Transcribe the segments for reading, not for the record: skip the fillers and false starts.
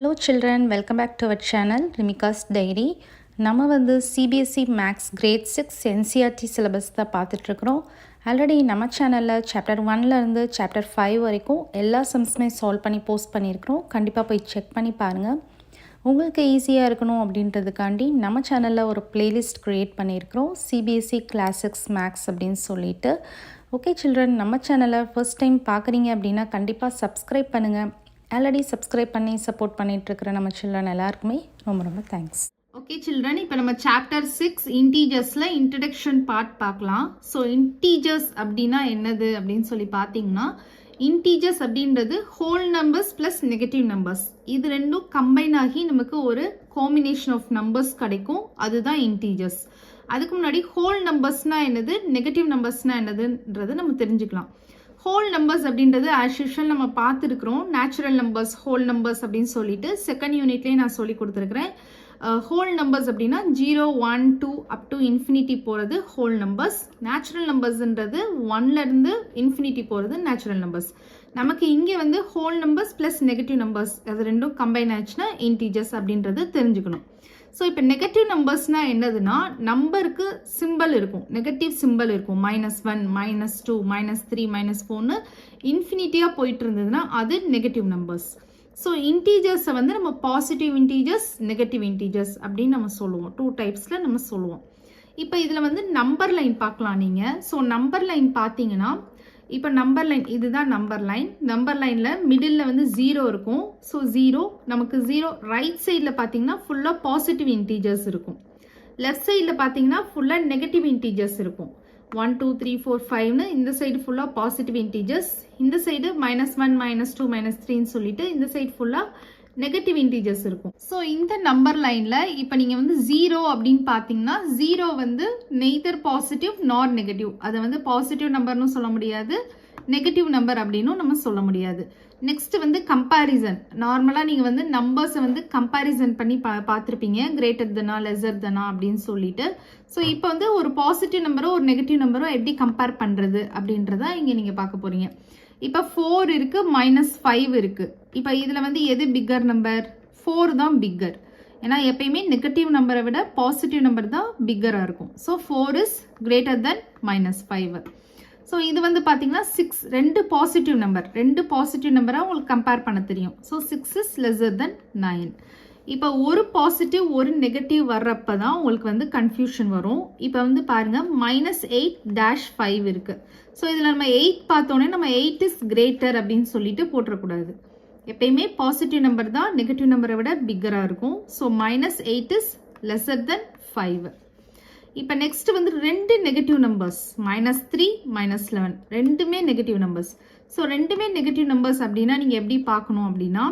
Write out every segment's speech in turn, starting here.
Hello children, welcome back to our channel Rimika's Diary. நம்ம வந்து CBSE Maths Grade 6 NCERT syllabus தான் பார்த்துட்ருக்குறோம். Already நம்ம சேனலில் சாப்டர் 1லேருந்து சாப்டர் 5 வரைக்கும் எல்லா சம்ஸுமே சால்வ் பண்ணி போஸ்ட் பண்ணியிருக்கிறோம். கண்டிப்பாக போய் செக் பண்ணி பாருங்கள். உங்களுக்கு ஈஸியாக இருக்கணும் அப்படின்றதுக்காண்டி நம்ம சேனலில் ஒரு பிளேலிஸ்ட் க்ரியேட் பண்ணியிருக்கிறோம், CBSE Classics Maths அப்படின்னு சொல்லிட்டு. ஓகே சில்ட்ரன், நம்ம சேனலை ஃபர்ஸ்ட் டைம் பார்க்குறீங்க அப்படின்னா கண்டிப்பாக சப்ஸ்கிரைப் பண்ணுங்கள். ஆல்ரெடி சப்ஸ்கிரைப் பண்ணி சப்போர்ட் பண்ணிகிட்ருக்கிற நம்ம சில்ட்ரன் எல்லாருக்குமே ரொம்ப ரொம்ப தேங்க்ஸ். ஓகே சில்ட்ரன், இப்போ நம்ம சாப்டர் 6 இன்டீஜர்ஸில் இன்ட்ரடக்ஷன் பார்ட் பார்க்கலாம். ஸோ இன்டீஜர்ஸ் அப்படின்னா என்னது அப்படின்னு சொல்லி பார்த்தீங்கன்னா, இன்டீஜர்ஸ் அப்படின்றது whole numbers plus negative numbers, இது ரெண்டும் கம்பைன் ஆகி நமக்கு ஒரு காம்பினேஷன் ஆஃப் நம்பர்ஸ் கிடைக்கும், அதுதான் இன்டீஜர்ஸ். அதுக்கு முன்னாடி ஹோல் நம்பர்ஸ்னால் என்னது, நெகட்டிவ் நம்பர்ஸ்னால் என்னதுன்றது நம்ம தெரிஞ்சுக்கலாம். ஹோல் நம்பர்ஸ் அப்படின்றது ஆஸ் யூஷுவல் நம்ம பார்த்துருக்குறோம், நேச்சுரல் நம்பர்ஸ் ஹோல் நம்பர்ஸ் அப்படின்னு சொல்லிட்டு செகண்ட் யூனிட்லேயே நான் சொல்லி கொடுத்துருக்குறேன். ஹோல் நம்பர்ஸ் அப்படின்னா 0, 1, 2 அப் டு இன்ஃபினிட்டி போகிறது ஹோல் நம்பர்ஸ். நேச்சுரல் நம்பர்ஸ்ன்றது 1லேருந்து இன்ஃபினிட்டி போகிறது நேச்சுரல் நம்பர்ஸ். நமக்கு இங்கே வந்து whole numbers plus negative numbers அது ரெண்டும் கம்பைன் ஆச்சுன்னா இன்டீஜர்ஸ் அப்படின்றது தெரிஞ்சுக்கணும். ஸோ இப்போ நெகட்டிவ் நம்பர்ஸ்னால் என்னதுன்னா, நம்பருக்கு சிம்பிள் இருக்கும், நெகட்டிவ் சிம்பிள் இருக்கும், -1, -2, -3, -4ன்னு இன்ஃபினிட்டியாக போயிட்டு இருந்ததுன்னா அது நெகட்டிவ் நம்பர்ஸ். ஸோ இன்டீஜர்ஸை வந்து நம்ம பாசிட்டிவ் இன்டீஜர்ஸ், நெகட்டிவ் இன்டீஜர்ஸ் அப்படின்னு நம்ம சொல்லுவோம், 2 டைப்ஸில் நம்ம சொல்லுவோம். இப்போ இதில் வந்து நம்பர் லைன் பார்க்கலாம் நீங்கள். ஸோ நம்பர் லைன் பார்த்தீங்கன்னா, இப்போ நம்பர் லைன் இதுதான் நம்பர் லைன். நம்பர் லைனில் மிடில் வந்து 0 இருக்கும். ஸோ 0 நமக்கு 0 ரைட் சைடில் பார்த்தீங்கன்னா ஃபுல்லாக பாசிட்டிவ் இன்டீஜர்ஸ் இருக்கும், லெஃப்ட் சைடில் பார்த்தீங்கன்னா ஃபுல்லாக நெகட்டிவ் இன்டீஜர்ஸ் இருக்கும். 1, 2, 3, 4, 5ன்னு இந்த சைடு ஃபுல்லாக பாசிட்டிவ் இன்டீஜர்ஸ், இந்த சைடு -1, -2, -3ன்னு சொல்லிட்டு இந்த சைடு ஃபுல்லாக நெகட்டிவ் இன்டீஜர்ஸ் இருக்கும். ஸோ இந்த நம்பர் லைனில் இப்போ நீங்கள் வந்து 0 அப்படின்னு பார்த்தீங்கன்னா, 0 வந்து நெய்தர் பாசிட்டிவ் நார் நெகட்டிவ், அதை வந்து பாசிட்டிவ் நம்பர்னு சொல்ல முடியாது, நெகட்டிவ் நம்பர் அப்படின்னும் நம்ம சொல்ல முடியாது. நெக்ஸ்ட் வந்து கம்பேரிசன். நார்மலாக நீங்கள் வந்து நம்பர்ஸை வந்து கம்பேரிசன் பண்ணி பார்த்துருப்பீங்க, கிரேட்டர் தெனா லெஸர் தெனா அப்படின்னு சொல்லிட்டு. ஸோ இப்போ வந்து ஒரு பாசிட்டிவ் நம்பரோ ஒரு நெகட்டிவ் நம்பரோ எப்படி கம்பேர் பண்ணுறது அப்படின்றத இங்கே நீங்கள் பார்க்க போகிறீங்க. இப்போ 4 இருக்குது, -5 இருக்குது. இப்போ இதில் வந்து எது பிக்கர் நம்பர்? 4 தான் பிக்கர். ஏன்னா எப்பயுமே நெகட்டிவ் நம்பரை விட பாசிட்டிவ் நம்பர் தான் பிக்கராக இருக்கும். So 4 is greater then -5. So இது வந்து பார்த்தீங்கன்னா 6, 2 பாசிட்டிவ் நம்பராக உங்களுக்கு கம்பேர் பண்ண தெரியும். ஸோ 6 இஸ் லெஸர் தென் 9. இப்போ ஒரு பாசிட்டிவ் ஒரு நெகட்டிவ் வர்றப்ப தான் உங்களுக்கு வந்து கன்ஃபியூஷன் வரும். இப்போ வந்து பாருங்கள் -8-5 இருக்குது. ஸோ இதில் நம்ம 8 பார்த்தோன்னே நம்ம 8 இஸ் கிரேட்டர் அப்படின்னு சொல்லிட்டு போட்டுறக்கூடாது. எப்பயுமே பாசிட்டிவ் நம்பர் தான் நெகட்டிவ் நம்பரை விட பிக்கராக இருக்கும். ஸோ -8 இஸ் லெஸர் தென் 5. இப்போ நெக்ஸ்ட் வந்து 2 நெகட்டிவ் நம்பர்ஸ், -3, -11 ரெண்டுமே நெகட்டிவ் நம்பர்ஸ். ஸோ ரெண்டுமே நெகட்டிவ் நம்பர்ஸ் அப்படின்னா நீங்கள் எப்படி பார்க்கணும் அப்படின்னா,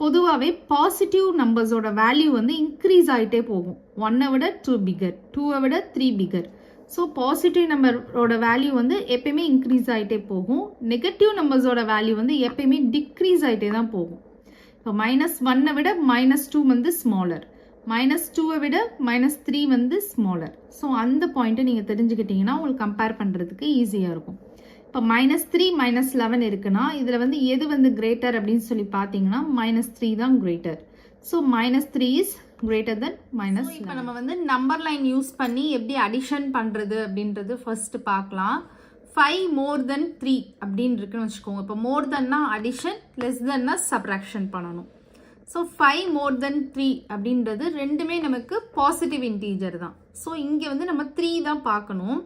பொதுவாகவே பாசிட்டிவ் நம்பர்ஸோட வேல்யூ வந்து இன்க்ரீஸ் ஆகிட்டே போகும். 1ஐ விட 2 பிகர், 2ஐ விட 3 பிகர். ஸோ பாசிட்டிவ் நம்பரோட வேல்யூ வந்து எப்பயுமே இன்க்ரீஸ் ஆகிட்டே போகும். நெகட்டிவ் நம்பர்ஸோட வேல்யூ வந்து எப்பயுமே டிக்ரீஸ் ஆகிட்டே தான் போகும். இப்போ -1ஐ விட -2 வந்து ஸ்மாலர், -2ஐ விட -3 வந்து ஸ்மாலர். ஸோ அந்த பாயிண்ட்டை நீங்கள் தெரிஞ்சுக்கிட்டீங்கன்னா உங்களுக்கு கம்பேர் பண்ணுறதுக்கு ஈஸியாக இருக்கும். இப்போ -3, -11 இருக்குன்னா இதில் வந்து எது வந்து கிரேட்டர் அப்படின்னு சொல்லி பார்த்தீங்கன்னா -3 தான் கிரேட்டர். ஸோ -3 இஸ் கிரேட்டர் தென் -11. இப்போ நம்ம வந்து நம்பர் லைன் யூஸ் பண்ணி எப்படி அடிஷன் பண்ணுறது அப்படின்றது ஃபர்ஸ்ட் பார்க்கலாம். 5 more than 3 அப்படின்னு இருக்குன்னு வச்சுக்கோங்க. இப்போ மோர் தென்னா அடிஷன், லெஸ் தென்னா சப்ராக்ஷன் பண்ணணும். ஸோ 5 more than 3 அப்படின்றது ரெண்டுமே நமக்கு பாசிட்டிவ் இன்டீஜர் தான். ஸோ இங்கே வந்து நம்ம 3 தான் பார்க்கணும்.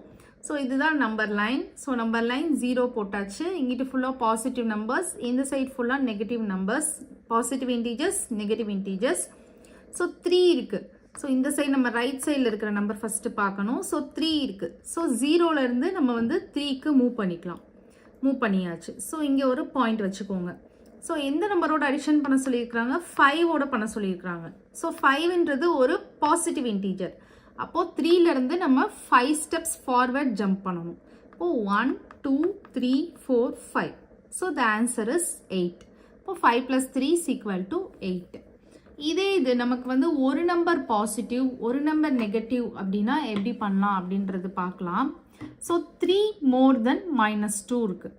ஸோ இதுதான் number line. So number line 0 போட்டாச்சு. இங்கிட்டு ஃபுல்லாக பாசிட்டிவ் நம்பர்ஸ், இந்த சைட் ஃபுல்லாக negative numbers, positive integers, negative integers. So 3 இருக்குது. ஸோ இந்த சைடு நம்ம ரைட் சைடில் இருக்கிற நம்பர் ஃபஸ்ட்டு பார்க்கணும். ஸோ 3 இருக்குது. ஸோ 0லேருந்து நம்ம வந்து 3க்கு மூவ் பண்ணியாச்சு. ஸோ இங்கே ஒரு பாயிண்ட் வச்சுக்கோங்க. ஸோ எந்த நம்பரோட அடிஷன் பண்ண சொல்லியிருக்கிறாங்க? 5ஓட பண்ண சொல்லியிருக்கிறாங்க. ஸோ 5ன்றது ஒரு பாசிட்டிவ் இன்டீஜர். அப்போது 3லேருந்து நம்ம 5 ஸ்டெப்ஸ் ஃபார்வர்ட் ஜம்ப் பண்ணணும். இப்போது 1, 2, 3, 4, 5. So the answer is 8. இப்போ 5 + 3 = 8. இதே இது நமக்கு வந்து ஒரு நம்பர் பாசிட்டிவ் ஒரு நம்பர் நெகட்டிவ் அப்படின்னா எப்படி பண்ணலாம் அப்படின்றது பார்க்கலாம். ஸோ 3 more than -2 இருக்குது.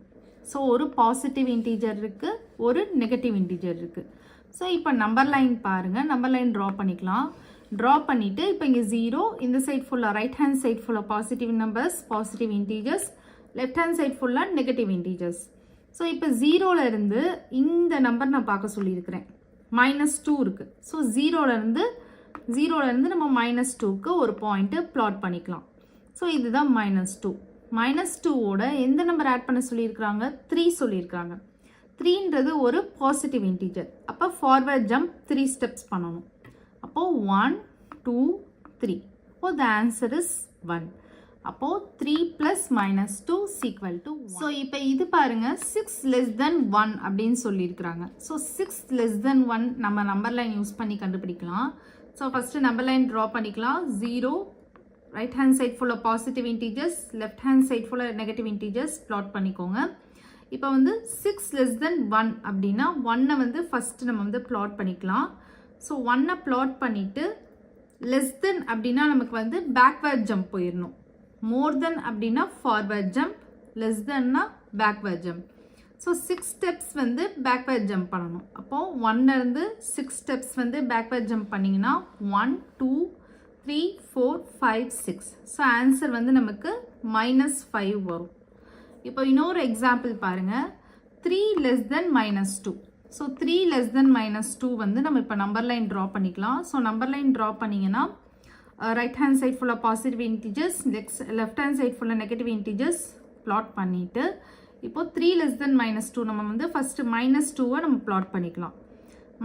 ஸோ ஒரு பாசிட்டிவ் இன்டீஜர் இருக்குது, ஒரு நெகட்டிவ் இன்டீஜர் இருக்குது. ஸோ இப்போ நம்பர் லைன் பாருங்கள், நம்பர் லைன் ட்ரா பண்ணிக்கலாம். ட்ரா பண்ணிவிட்டு இப்போ இங்கே 0, இந்த சைட் ஃபுல்லாக ரைட் ஹேண்ட் சைட் ஃபுல்லாக positive numbers, positive integers, left hand side ஃபுல்லாக நெகட்டிவ் இன்டீஜர்ஸ். ஸோ இப்போ 0லேருந்து இந்த நம்பர் நான் பார்க்க சொல்லியிருக்கிறேன், -2 இருக்குது. ஸோ 0லேருந்து நம்ம -2க்கு ஒரு பாயிண்ட்டு ப்ளாட் பண்ணிக்கலாம். ஸோ இதுதான் -2. -2ஓட எந்த நம்பர் ஆட் பண்ண சொல்லியிருக்கிறாங்க? 3 சொல்லியிருக்காங்க. 3ன்றது ஒரு பாசிட்டிவ் இன்டீஜர். அப்போ ஃபார்வர்ட் ஜம்ப் 3 ஸ்டெப்ஸ் பண்ணணும். அப்போது 1 2 3. அப்போது த ஆன்சர் இஸ் 1. அப்போது 3 + -2 = 1. ஸோ இப்போ இது பாருங்கள், 6 < 1 அப்படின்னு சொல்லியிருக்கிறாங்க. ஸோ 6 < 1 நம்ம நம்பர் லைன் யூஸ் பண்ணி கண்டுபிடிக்கலாம். So first number line draw பண்ணிக்கலாம். 0, ரைட் ஹேண்ட் சைட் ஃபுல்லாக positive integers, left hand side ஃபுல்லாக நெகட்டிவ் இன்டீஜர்ஸ் ப்ளாட் பண்ணிக்கோங்க. இப்போ வந்து 6 < 1 அப்படின்னா 1ஐ வந்து ஃபஸ்ட்டு நம்ம வந்து ப்ளாட் பண்ணிக்கலாம். ஸோ 1ஐ ப்ளாட் பண்ணிவிட்டு லெஸ் தென் அப்படின்னா நமக்கு வந்து பேக்வேர்ட் ஜம்ப் போயிடணும். மோர் தென் அப்படின்னா ஃபார்வர்ட் ஜம்ப், லெஸ் தென்னா பேக்வேர்ட் ஜம்ப். ஸோ 6 ஸ்டெப்ஸ் வந்து பேக்வேர்ட் ஜம்ப் பண்ணணும். அப்போது 1லேருந்து 6 ஸ்டெப்ஸ் வந்து பேக்வேர்ட் ஜம்ப் பண்ணிங்கன்னா 1 2 3 4 5 6. ஸோ ஆன்சர் வந்து நமக்கு -5 வரும். இப்போ இன்னொரு எக்ஸாம்பிள் பாருங்கள், 3 < -2. ஸோ 3 < -2 வந்து நம்ம இப்போ நம்பர் லைன் ட்ரா பண்ணிக்கலாம். ஸோ நம்பர் லைன் ட்ரா பண்ணிங்கன்னா ரைட் ஹேண்ட் சைட் ஃபுல்லாக positive integers, left hand side ஃபுல்லாக நெகட்டிவ் இன்டீஜர்ஸ் ப்ளாட் பண்ணிவிட்டு இப்போது 3 < -2 நம்ம வந்து ஃபஸ்ட்டு -2ஐ நம்ம ப்ளாட் பண்ணிக்கலாம்.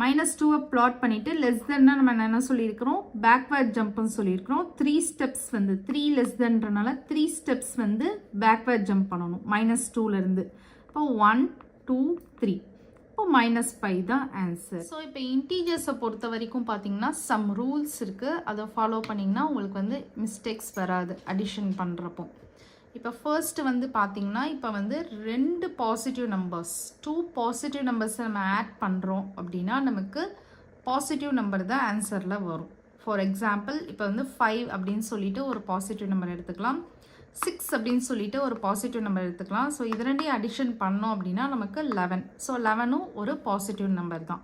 -2ஐ ப்ளாட் பண்ணிவிட்டு லெஸ் தென்னா நம்ம என்ன சொல்லியிருக்கிறோம்? பேக்வேர்ட் ஜம்ப்னு சொல்லியிருக்கிறோம். 3 ஸ்டெப்ஸ் வந்து 3 < 3 ஸ்டெப்ஸ் வந்து பேக்வேர்ட் ஜம்ப் பண்ணணும் -2லேருந்து. இப்போ 1 2 3. இப்போ -5 தான் ஆன்சர். ஸோ இப்போ இன்டீஜர்ஸை பொறுத்த வரைக்கும் பார்த்தீங்கன்னா சம் ரூல்ஸ் இருக்குது, அதை ஃபாலோ பண்ணிங்கன்னா உங்களுக்கு வந்து மிஸ்டேக்ஸ் வராது அடிஷன் பண்ணுறப்போ. இப்போ ஃபர்ஸ்ட் வந்து பார்த்தீங்கன்னா இப்போ வந்து 2 பாசிட்டிவ் நம்பர்ஸ், 2 பாசிட்டிவ் நம்பர்ஸை நம்ம ஆட் பண்ணுறோம் அப்படின்னா நமக்கு பாசிட்டிவ் நம்பர் தான் ஆன்சரில் வரும். ஃபார் எக்ஸாம்பிள் இப்போ வந்து 5 அப்படின்னு சொல்லிட்டு ஒரு பாசிட்டிவ் நம்பர் எடுத்துக்கலாம், 6 அப்படின்னு சொல்லிட்டு ஒரு பாசிட்டிவ் நம்பர் எடுத்துக்கலாம். ஸோ இது ரெண்டையும் அடிஷன் பண்ணோம் அப்படின்னா நமக்கு 11. ஸோ 11ம் ஒரு பாசிட்டிவ் நம்பர் தான்.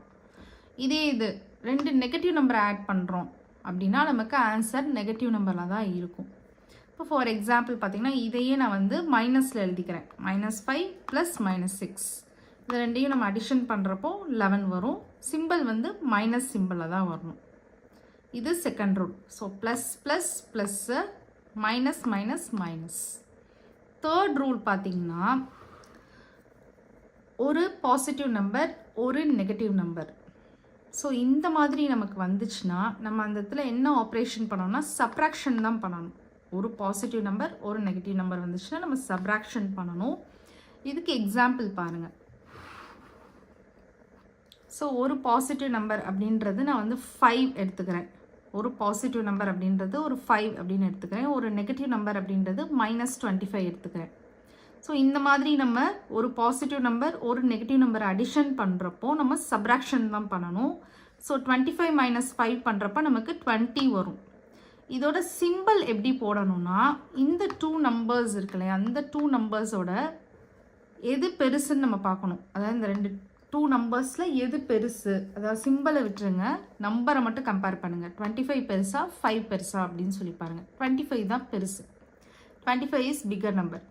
இதே இது 2 நெகட்டிவ் நம்பரை ஆட் பண்ணுறோம் அப்படின்னா நமக்கு ஆன்சர் நெகட்டிவ் நம்பரில் தான் இருக்கும். இப்போ ஃபார் எக்ஸாம்பிள் பார்த்தீங்கன்னா இதையே நான் வந்து மைனஸில் எழுதிக்கிறேன். -5 + -6 இது ரெண்டையும் நம்ம அடிஷன் பண்ணுறப்போ 11 வரும். சிம்பிள் வந்து மைனஸ் சிம்பிளில் தான் வரணும். இது second rule. So plus plus plus, minus minus minus. Third rule பார்த்தீங்கன்னா ஒரு பாசிட்டிவ் நம்பர் ஒரு நெகட்டிவ் நம்பர். ஸோ இந்த மாதிரி நமக்கு வந்துச்சுன்னா நம்ம அந்த இடத்துல என்ன ஆப்ரேஷன் பண்ணோம்னா சப்ராக்ஷன் தான் பண்ணணும். ஒரு பாசிட்டிவ் நம்பர் ஒரு நெகட்டிவ் நம்பர் வந்துச்சுன்னா நம்ம சப்ராக்ஷன் பண்ணணும். இதுக்கு எக்ஸாம்பிள் பாருங்கள். ஸோ ஒரு பாசிட்டிவ் நம்பர் அப்படின்றது நான் வந்து 5 எடுத்துக்கிறேன். ஒரு பாசிட்டிவ் நம்பர் அப்படின்றது ஒரு 5 அப்படின்னு எடுத்துக்கிறேன். ஒரு நெகட்டிவ் நம்பர் அப்படின்றது -25 எடுத்துக்கிறேன். ஸோ இந்த மாதிரி நம்ம ஒரு பாசிட்டிவ் நம்பர் ஒரு நெகட்டிவ் நம்பர் அடிஷன் பண்ணுறப்போ நம்ம சப்ராக்ஷன் தான் பண்ணணும். ஸோ 25 - 5 பண்ணுறப்ப நமக்கு 20 வரும். இதோட சிம்பிள் எப்படி போடணும்னா இந்த 2 நம்பர்ஸ் இருக்கு இல்லையா, அந்த 2 நம்பர்ஸோட எது பெருசுன்னு நம்ம பார்க்கணும். அதாவது இந்த 2 நம்பர்ஸில் எது பெருசு, அதாவது சிம்பிளை விட்டுருங்க, நம்பரை மட்டும் கம்பேர் பண்ணுங்கள். 25 பெருசா 5 பெருசா அப்படின்னு சொல்லி பாருங்கள். 25 தான் பெருசு. 25 இஸ் பிகர் நம்பர்.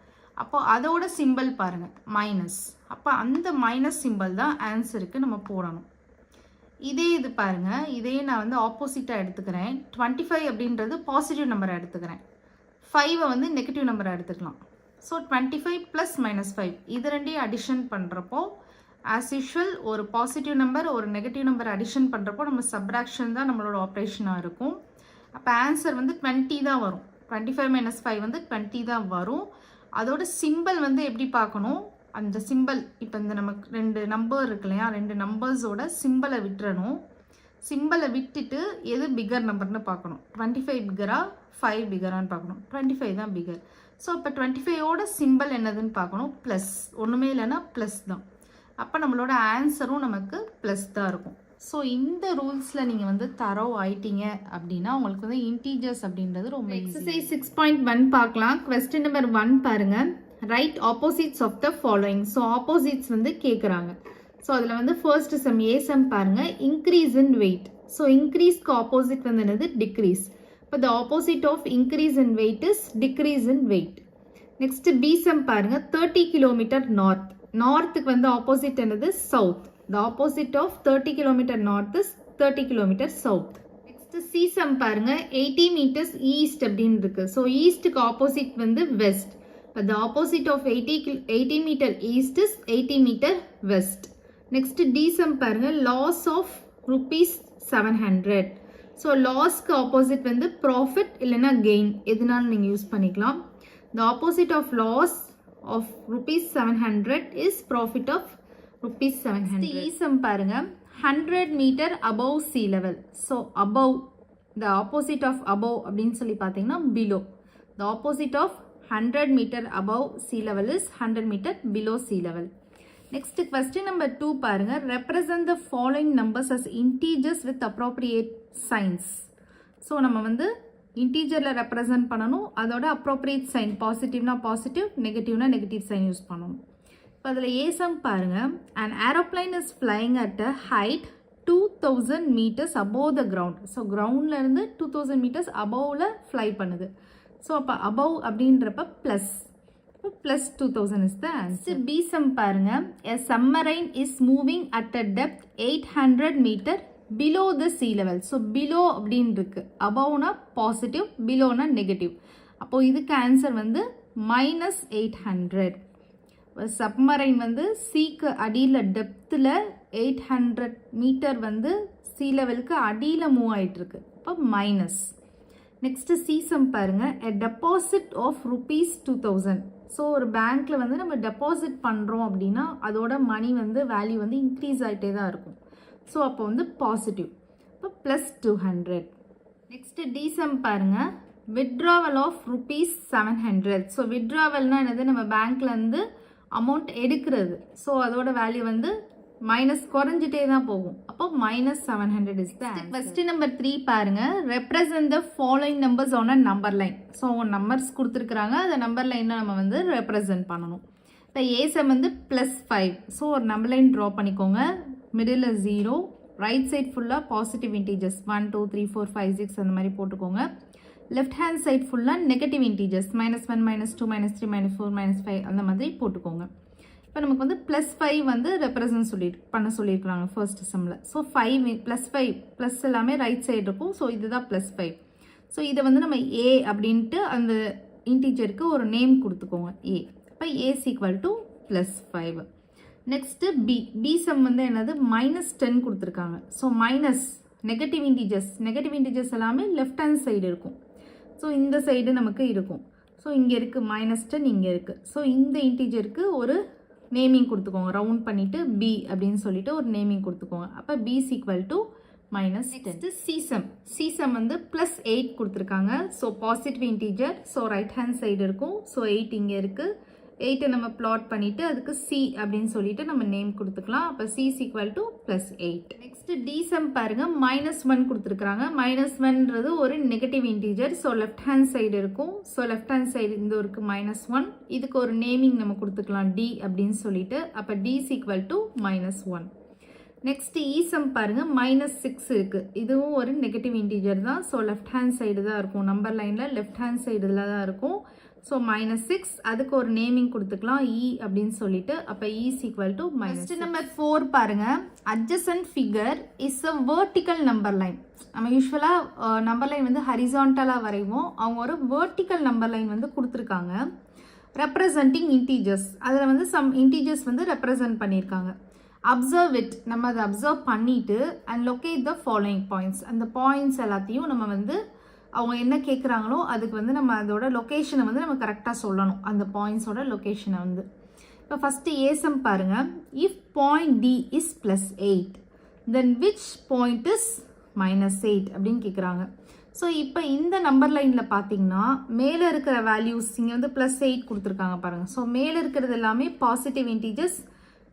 அப்போது அதோட சிம்பிள் பாருங்கள் மைனஸ். அப்போ அந்த மைனஸ் சிம்பிள் தான் ஆன்சருக்கு நம்ம போடணும். இதே இது பாருங்கள், இதே நான் வந்து ஆப்போசிட்டாக எடுத்துக்கிறேன். 25 அப்படின்றது பாசிட்டிவ் நம்பரை எடுத்துக்கிறேன், 5ஐ வந்து நெகட்டிவ் நம்பரை எடுத்துக்கலாம். ஸோ 25 + -5 இது ரெண்டையும் அடிஷன் பண்ணுறப்போ ஆஸ் யூஷுவல் ஒரு பாசிட்டிவ் நம்பர் ஒரு நெகட்டிவ் நம்பர் அடிஷன் பண்ணுறப்போ நம்ம சப்ராக்ஷன் தான் நம்மளோட ஆப்ரேஷனாக இருக்கும். அப்போ ஆன்சர் வந்து 20 தான் வரும். 25 - 5 வந்து 20 தான் வரும். அதோட சிம்பிள் வந்து எப்படி பார்க்கணும், அந்த சிம்பிள் இப்போ இந்த நமக்கு 2 நம்பர் இருக்கு இல்லையா, 2 நம்பர்ஸோட சிம்பிளை விட்டுறணும். சிம்பிளை விட்டுட்டு எது பிகர் நம்பர்னு பார்க்கணும். 25 பிகரா 5 பிகரான்னு பார்க்கணும். 25 தான் பிகர். ஸோ இப்போ 25ஓட சிம்பிள் என்னதுன்னு பார்க்கணும். ப்ளஸ், ஒன்றுமே இல்லைன்னா ப்ளஸ் தான். அப்போ நம்மளோட ஆன்சரும் நமக்கு ப்ளஸ் தான் இருக்கும். ஸோ இந்த ரூல்ஸில் நீங்கள் வந்து தரவு ஆயிட்டீங்க அப்படின்னா உங்களுக்கு வந்து இன்டீஜர்ஸ் அப்படின்றது ரொம்ப எக்ஸசைஸ் 6.1 பார்க்கலாம். கொஸ்டின் நம்பர் 1 பாருங்கள். Write opposites of the following. So opposites வந்து கேட்குறாங்க. ஸோ அதில் வந்து ஃபர்ஸ்ட் சம் ஏ சம் பாருங்கள், இன்க்ரீஸ் இன் வெயிட். ஸோ இன்க்ரீஸ்க்கு ஆப்போசிட் வந்து என்னது, டிக்ரீஸ். இப்போ the opposite of increase in weight is decrease in weight. Next B sum பாருங்க, 30 கிலோமீட்டர் நார்த். நார்த்துக்கு வந்து ஆப்போசிட் என்னது, south. The opposite of 30 kilometre north is 30 kilometre south. Next C sum பாருங்க, 80 metres east அப்படின்னு இருக்கு. So ஈஸ்ட்டுக்கு opposite வந்து west. But the opposite of 80 meter east is 80 meter west. Next D sum பாருங்க, loss of rupees 700. So loss க்கு opposite வந்து profit இல்லைனா gain, எதுனாலும் நீங்க யூஸ் பண்ணிக்கலாம். The opposite of loss of rupees 700 is profit of rupees 700. E sum பாருங்க, 100 meter above sea level. So above, the opposite of above அப்படின்னு சொல்லி பார்த்தீங்கன்னா below. The opposite of 100 meter above sea level is 100 meter below sea level. Next question number 2 பாருங்க, represent the following numbers as integers with appropriate signs. So நம்ம வந்து integerல represent பண்ணணும், அதோட appropriate sign, positive-னா positive, negative-னா negative sign use பண்ணணும். இப்போ அதில் A sum பாருங்க, an aeroplane is flying at a height 2000 meters above the ground. So groundல இருந்து 2000 meters aboveல fly பண்ணுது. ஸோ அப்போ அபவ் அப்படின்றப்ப ப்ளஸ், இப்போ plus 2000 is the answer. B sum பாருங்க, a submarine is moving at a depth 800 metre below the sea level. So below அப்படின்னு இருக்கு, அபவ்னா positive, பிலோனா negative. அப்போது இதுக்கு ஆன்சர் வந்து -800. சப்மரைன் வந்து சீக்கு அடியில் டெப்த்தில் 800 மீட்டர் வந்து சி லெவலுக்கு அடியில் மூவ் ஆகிட்டுருக்கு, அப்போ மைனஸ். நெக்ஸ்ட் சி சம் பாருங்க, a deposit of rupees 2000. So ஒரு பேங்க்ல வந்து நம்ம டெபாசிட் பண்ணுறோம் அப்படின்னா அதோட மணி வந்து வேல்யூ வந்து இன்க்ரீஸ் ஆகிட்டே தான் இருக்கும். ஸோ அப்போ வந்து பாசிட்டிவ், இப்போ +200. நெக்ஸ்ட் டி சம் பாருங்க, withdrawal of rupees 700. ஸோ வித்ட்ராவல்னா என்னது, நம்ம பேங்க்ல இருந்து அமௌண்ட் எடுக்கிறது. ஸோ அதோட வேல்யூ வந்து மைனஸ் குறைஞ்சிட்டே தான் போகும், அப்போ -700 is the answer. Question number 3 பாருங்க, represent the following numbers on a number line. So numbers கொடுத்துருக்குறாங்க, அந்த நம்பர் லைனை நம்ம வந்து ரெப்ரசன்ட் பண்ணணும். இப்போ ஏசம் வந்து +5. ஸோ ஒரு நம்பர் லைன் ட்ரா பண்ணிக்கோங்க, மிடில் 0, ரைட் சைட் ஃபுல்லாக பாசிட்டிவ் இன்டீஜர்ஸ் 1 2 3 4 5 6 அந்த மாதிரி போட்டுக்கோங்க. லெஃப்ட் ஹேண்ட் சைட் ஃபுல்லாக நெகட்டிவ் இன்டீஜர்ஸ் -1 -2 -3 -4 -5 அந்த மாதிரி போட்டுக்கோங்க. இப்போ நமக்கு வந்து +5 வந்து ரெப்ரசன்ட் பண்ண சொல்லியிருக்கிறாங்க ஃபர்ஸ்ட் சம்மில். ஸோ 5 +5 ப்ளஸ் எல்லாமே ரைட் சைடு இருக்கும். ஸோ இதுதான் +5. ஸோ இதை வந்து நம்ம ஏ அப்படின்ட்டு அந்த இன்டீஜருக்கு ஒரு நேம் கொடுத்துக்கோங்க, ஏ. இப்போ A is equal to +5. Next B sum வந்து என்னது, -10 கொடுத்துருக்காங்க. ஸோ மைனஸ் நெகட்டிவ் இன்டீஜர்ஸ் எல்லாமே லெஃப்ட் ஹேண்ட் சைடு இருக்கும். ஸோ இந்த சைடு நமக்கு இருக்கும். ஸோ இங்கே இருக்குது -10, இங்கே இருக்குது. ஸோ இந்த இன்டீஜருக்கு ஒரு நேமிங் கொடுத்துக்கோங்க, ரவுண்ட் பண்ணிவிட்டு பி அப்படின்னு சொல்லிட்டு ஒரு நேமிங் கொடுத்துக்கோங்க. அப்போ பி ஈக்குவல் டு -10. சீசம் வந்து +8 கொடுத்துருக்காங்க. So positive integer, so right hand side இருக்கும். ஸோ 8 இங்கே இருக்குது. 8 நம்ம பிளாட் பண்ணிவிட்டு அதுக்கு சி அப்படின்னு சொல்லிட்டு நம்ம நேம் கொடுத்துக்கலாம். அப்போ C equal to +8. Next D sum பாருங்க, -1 கொடுத்துருக்காங்க. -1ன்றது ஒரு negative integer. So left hand side இருக்கும். ஸோ லெஃப்ட் ஹேண்ட் சைடு இந்த ஒரு -1, இதுக்கு ஒரு நேமிங் நம்ம கொடுத்துக்கலாம் டி அப்படின்னு சொல்லிட்டு. அப்போ D equal to -1. Next E sum பாருங்க, -6 இருக்கு. இதுவும் ஒரு நெகட்டிவ் இன்டீஜர் தான். ஸோ லெஃப்ட் ஹேண்ட் சைடு தான் இருக்கும், நம்பர் லைனில் லெஃப்ட் ஹேண்ட் சைடில் தான் இருக்கும். ஸோ -6, அதுக்கு ஒரு நேமிங் கொடுத்துக்கலாம் இ அப்படின்னு சொல்லிட்டு. அப்போ இ ஈக்குவல் டு -6. நம்பர் 4 பாருங்க, adjacent figure is a vertical number line. நம்ம யூஸ்வலாக நம்பர் லைன் வந்து ஹரிசான்டலாக வரைவோம். அவங்க ஒரு வெர்டிக்கல் நம்பர் லைன் வந்து கொடுத்துருக்காங்க, ரெப்ரசன்டிங் இன்டீஜர்ஸ். அதில் வந்து சம் இன்டீஜர்ஸ் வந்து ரெப்ரசன்ட் பண்ணியிருக்காங்க. அப்சர்வ் இட், நம்ம அதை அப்சர்வ் பண்ணிவிட்டு and locate the following points. அந்த பாயிண்ட்ஸ் எல்லாத்தையும் நம்ம வந்து அவங்க என்ன கேட்குறாங்களோ அதுக்கு வந்து நம்ம அதோட லொக்கேஷனை வந்து நம்ம கரெக்டாக சொல்லணும், அந்த பாயிண்ட்ஸோட லொக்கேஷனை வந்து. இப்போ ஃபஸ்ட்டு ஏசம் பாருங்கள், if point D is +8 then which point is -8 அப்படின்னு கேட்குறாங்க. ஸோ இப்போ இந்த நம்பர் லைனில் பார்த்தீங்கன்னா மேலே இருக்கிற வேல்யூஸ் இங்கே வந்து +8 கொடுத்துருக்காங்க பாருங்கள். ஸோ மேலே இருக்கிறது எல்லாமே பாசிட்டிவ் இன்டீஜர்ஸ்,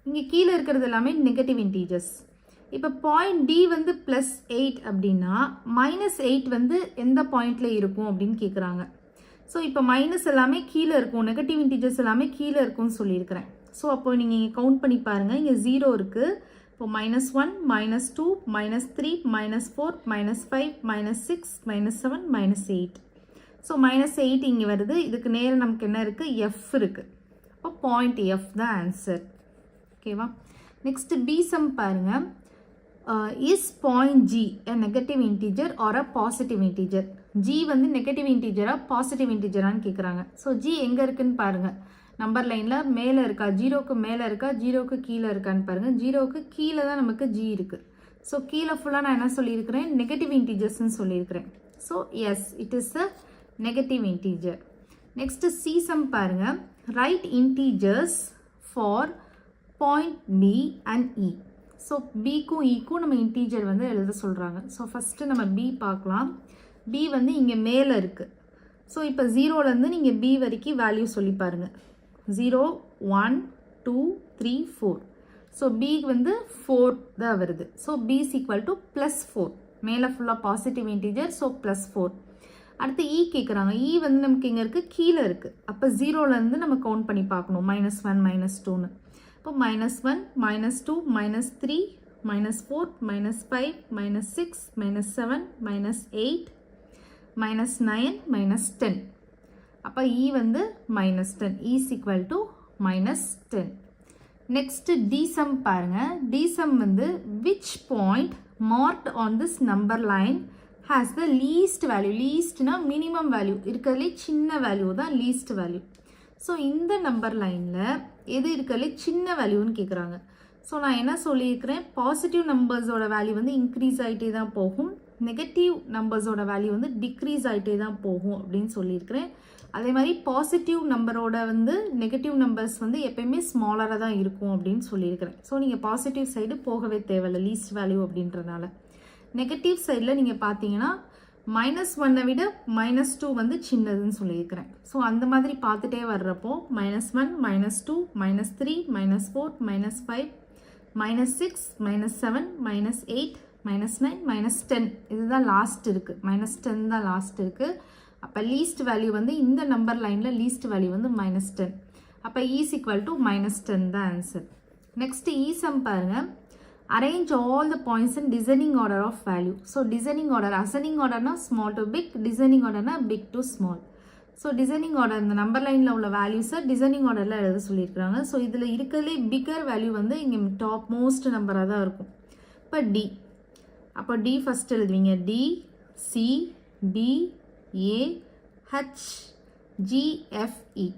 இங்கே கீழே இருக்கிறது எல்லாமே நெகட்டிவ் இன்டீஜர்ஸ். இப்போ பாயிண்ட் டி வந்து +8 அப்படின்னா -8 வந்து எந்த பாயிண்டில் இருக்கும் அப்படின்னு கேட்குறாங்க. ஸோ இப்போ மைனஸ் எல்லாமே கீழே இருக்கும், நெகட்டிவ் இன்டீஜர்ஸ் எல்லாமே கீழே இருக்கும்னு சொல்லியிருக்கிறேன். ஸோ அப்போ நீங்கள் கவுண்ட் பண்ணி பாருங்கள், இங்கே 0 இருக்குது. இப்போ -1 -2 -3 -4 -5 -6 -7 -8. ஸோ -8 இங்கே வருது. இதுக்கு நேரம் நமக்கு என்ன இருக்குது, எஃப் இருக்குது. அப்போ பாயிண்ட் எஃப் தான் ஆன்சர். ஓகேவா? நெக்ஸ்ட் பி சம் பாருங்கள். Is point G a negative integer or a positive integer? G வந்து நெகட்டிவ் இன்டீஜரா பாசிட்டிவ் இன்டீஜரான்னு கேட்குறாங்க. ஸோ ஜி எங்கே இருக்குன்னு பாருங்கள். நம்பர் லைனில் மேலே இருக்கா, 0க்கு மேலே இருக்கா, 0க்கு கீழே இருக்கான்னு பாருங்கள். 0க்கு கீழே தான் நமக்கு ஜி இருக்குது. ஸோ கீழே ஃபுல்லாக நான் என்ன சொல்லியிருக்கிறேன், நெகட்டிவ் இன்டீஜர்ஸ்ன்னு சொல்லியிருக்கிறேன். So yes, it is a negative integer. Next C sum பாருங்கள். Write integers for point B and E. So பிக்கும் இக்கும் நம்ம இன்டீஜர் வந்து எழுத சொல்கிறாங்க. ஸோ ஃபஸ்ட்டு நம்ம பி பார்க்கலாம். பி வந்து இங்கே மேலே இருக்குது. ஸோ இப்போ 0லேருந்து நீங்கள் பி வரைக்கும் வேல்யூ சொல்லி பாருங்கள். 0 1 2 3 4. ஸோ பிக்கு வந்து 4 தான் வருது. So B is equal to +4. மேலே ஃபுல்லாக பாசிட்டிவ் இன்டீஜர், ஸோ +4. அடுத்து இ கேட்குறாங்க. இ வந்து நமக்கு இங்கே இருக்குது, கீழே இருக்குது. அப்போ 0லேருந்து நம்ம கவுண்ட் பண்ணி பார்க்கணும், -1 -2ன்னு. இப்போ -1 -2 -3 -4 -5 -6 -7 -8 -9 -10. அப்போ இ வந்து -10. E is equal to -10. Next D sum பாருங்கள். டி சம் வந்து which point marked on this number line has the least value. லீஸ்ட்னா மினிமம் வேல்யூ, இருக்கிறதுலே சின்ன வேல்யூ தான் லீஸ்ட் வேல்யூ. ஸோ இந்த நம்பர் லைனில் எது இருக்கிறதுலே சின்ன வேல்யூன்னு கேட்குறாங்க. ஸோ நான் என்ன சொல்லியிருக்கிறேன், பாசிட்டிவ் நம்பர்ஸோட வேல்யூ வந்து இன்க்ரீஸ் ஆகிட்டே தான் போகும், நெகட்டிவ் நம்பர்ஸோட வேல்யூ வந்து டிக்ரீஸ் ஆகிட்டே தான் போகும் அப்படின்னு சொல்லியிருக்கிறேன். அதே மாதிரி பாசிட்டிவ் நம்பரோட வந்து நெகட்டிவ் நம்பர்ஸ் வந்து எப்பயுமே ஸ்மாலராக தான் இருக்கும் அப்படின்னு சொல்லியிருக்கிறேன். ஸோ நீங்கள் பாசிட்டிவ் சைடு போகவே தேவையில்லை லீஸ்ட் வேல்யூ அப்படின்றனால. நெகட்டிவ் சைடில் நீங்கள் பார்த்தீங்கன்னா -1 விட -2 வந்து சின்னதுன்னு சொல்லியிருக்கிறேன். ஸோ அந்த மாதிரி பார்த்துட்டே வர்றப்போ -1 -2 -3 -4 -5 -6 -7 -8 -9 -10 இதுதான் லாஸ்ட் இருக்குது. -10 தான் லாஸ்ட் இருக்குது. அப்போ லீஸ்ட் வேல்யூ வந்து இந்த நம்பர் லைனில் லீஸ்ட் வேல்யூ வந்து -10. அப்போ இ இஸ் ஈக்குவல் டு -10 தான் ஆன்சர். நெக்ஸ்ட் இ சம் பாருங்கள். Arrange all the points in descending order of value. So descending order, ascending order na small to big, descending order na big to small. So descending order இந்த number லைனில் உள்ள வேல்யூஸை designing ஆர்டரில் எழுத சொல்லியிருக்கிறாங்க. So இதில் இருக்கிறதுலே பிக்கர் வேல்யூ வந்து இங்கே டாப் மோஸ்ட் நம்பராக தான் இருக்கும். இப்போ டி, அப்போ டி ஃபஸ்ட் எழுதுவீங்க. D C D A H G F E.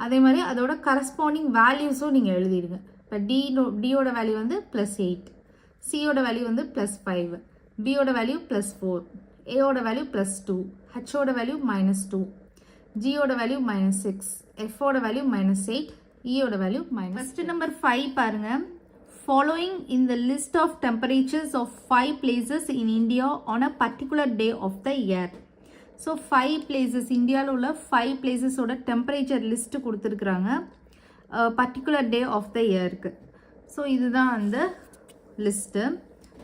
அதே மாதிரி அதோட கரஸ்பாண்டிங் வேல்யூஸும் நீங்கள் எழுதிடுங்க. இப்போ டியோட வேல்யூ வந்து +8, சியோட வேல்யூ வந்து +5, பியோட வேல்யூ +4, ஏயோட வேல்யூ +2, ஹச்சோட வேல்யூ -2, ஜியோட வேல்யூ -6, எஃபோட வேல்யூ -8, இயோட வேல்யூ -. ஃபஸ்ட்டு நம்பர் 5 பாருங்கள். Following in the list of temperatures of 5 places in India on a particular day of the year. So 5 places, இந்தியாவில் உள்ள 5 பிளேசஸோட டெம்பரேச்சர் லிஸ்ட்டு கொடுத்துருக்குறாங்க பர்டிகுலர் டே ஆஃப் த இயருக்கு. So இதுதான் அந்த லிஸ்ட்டு.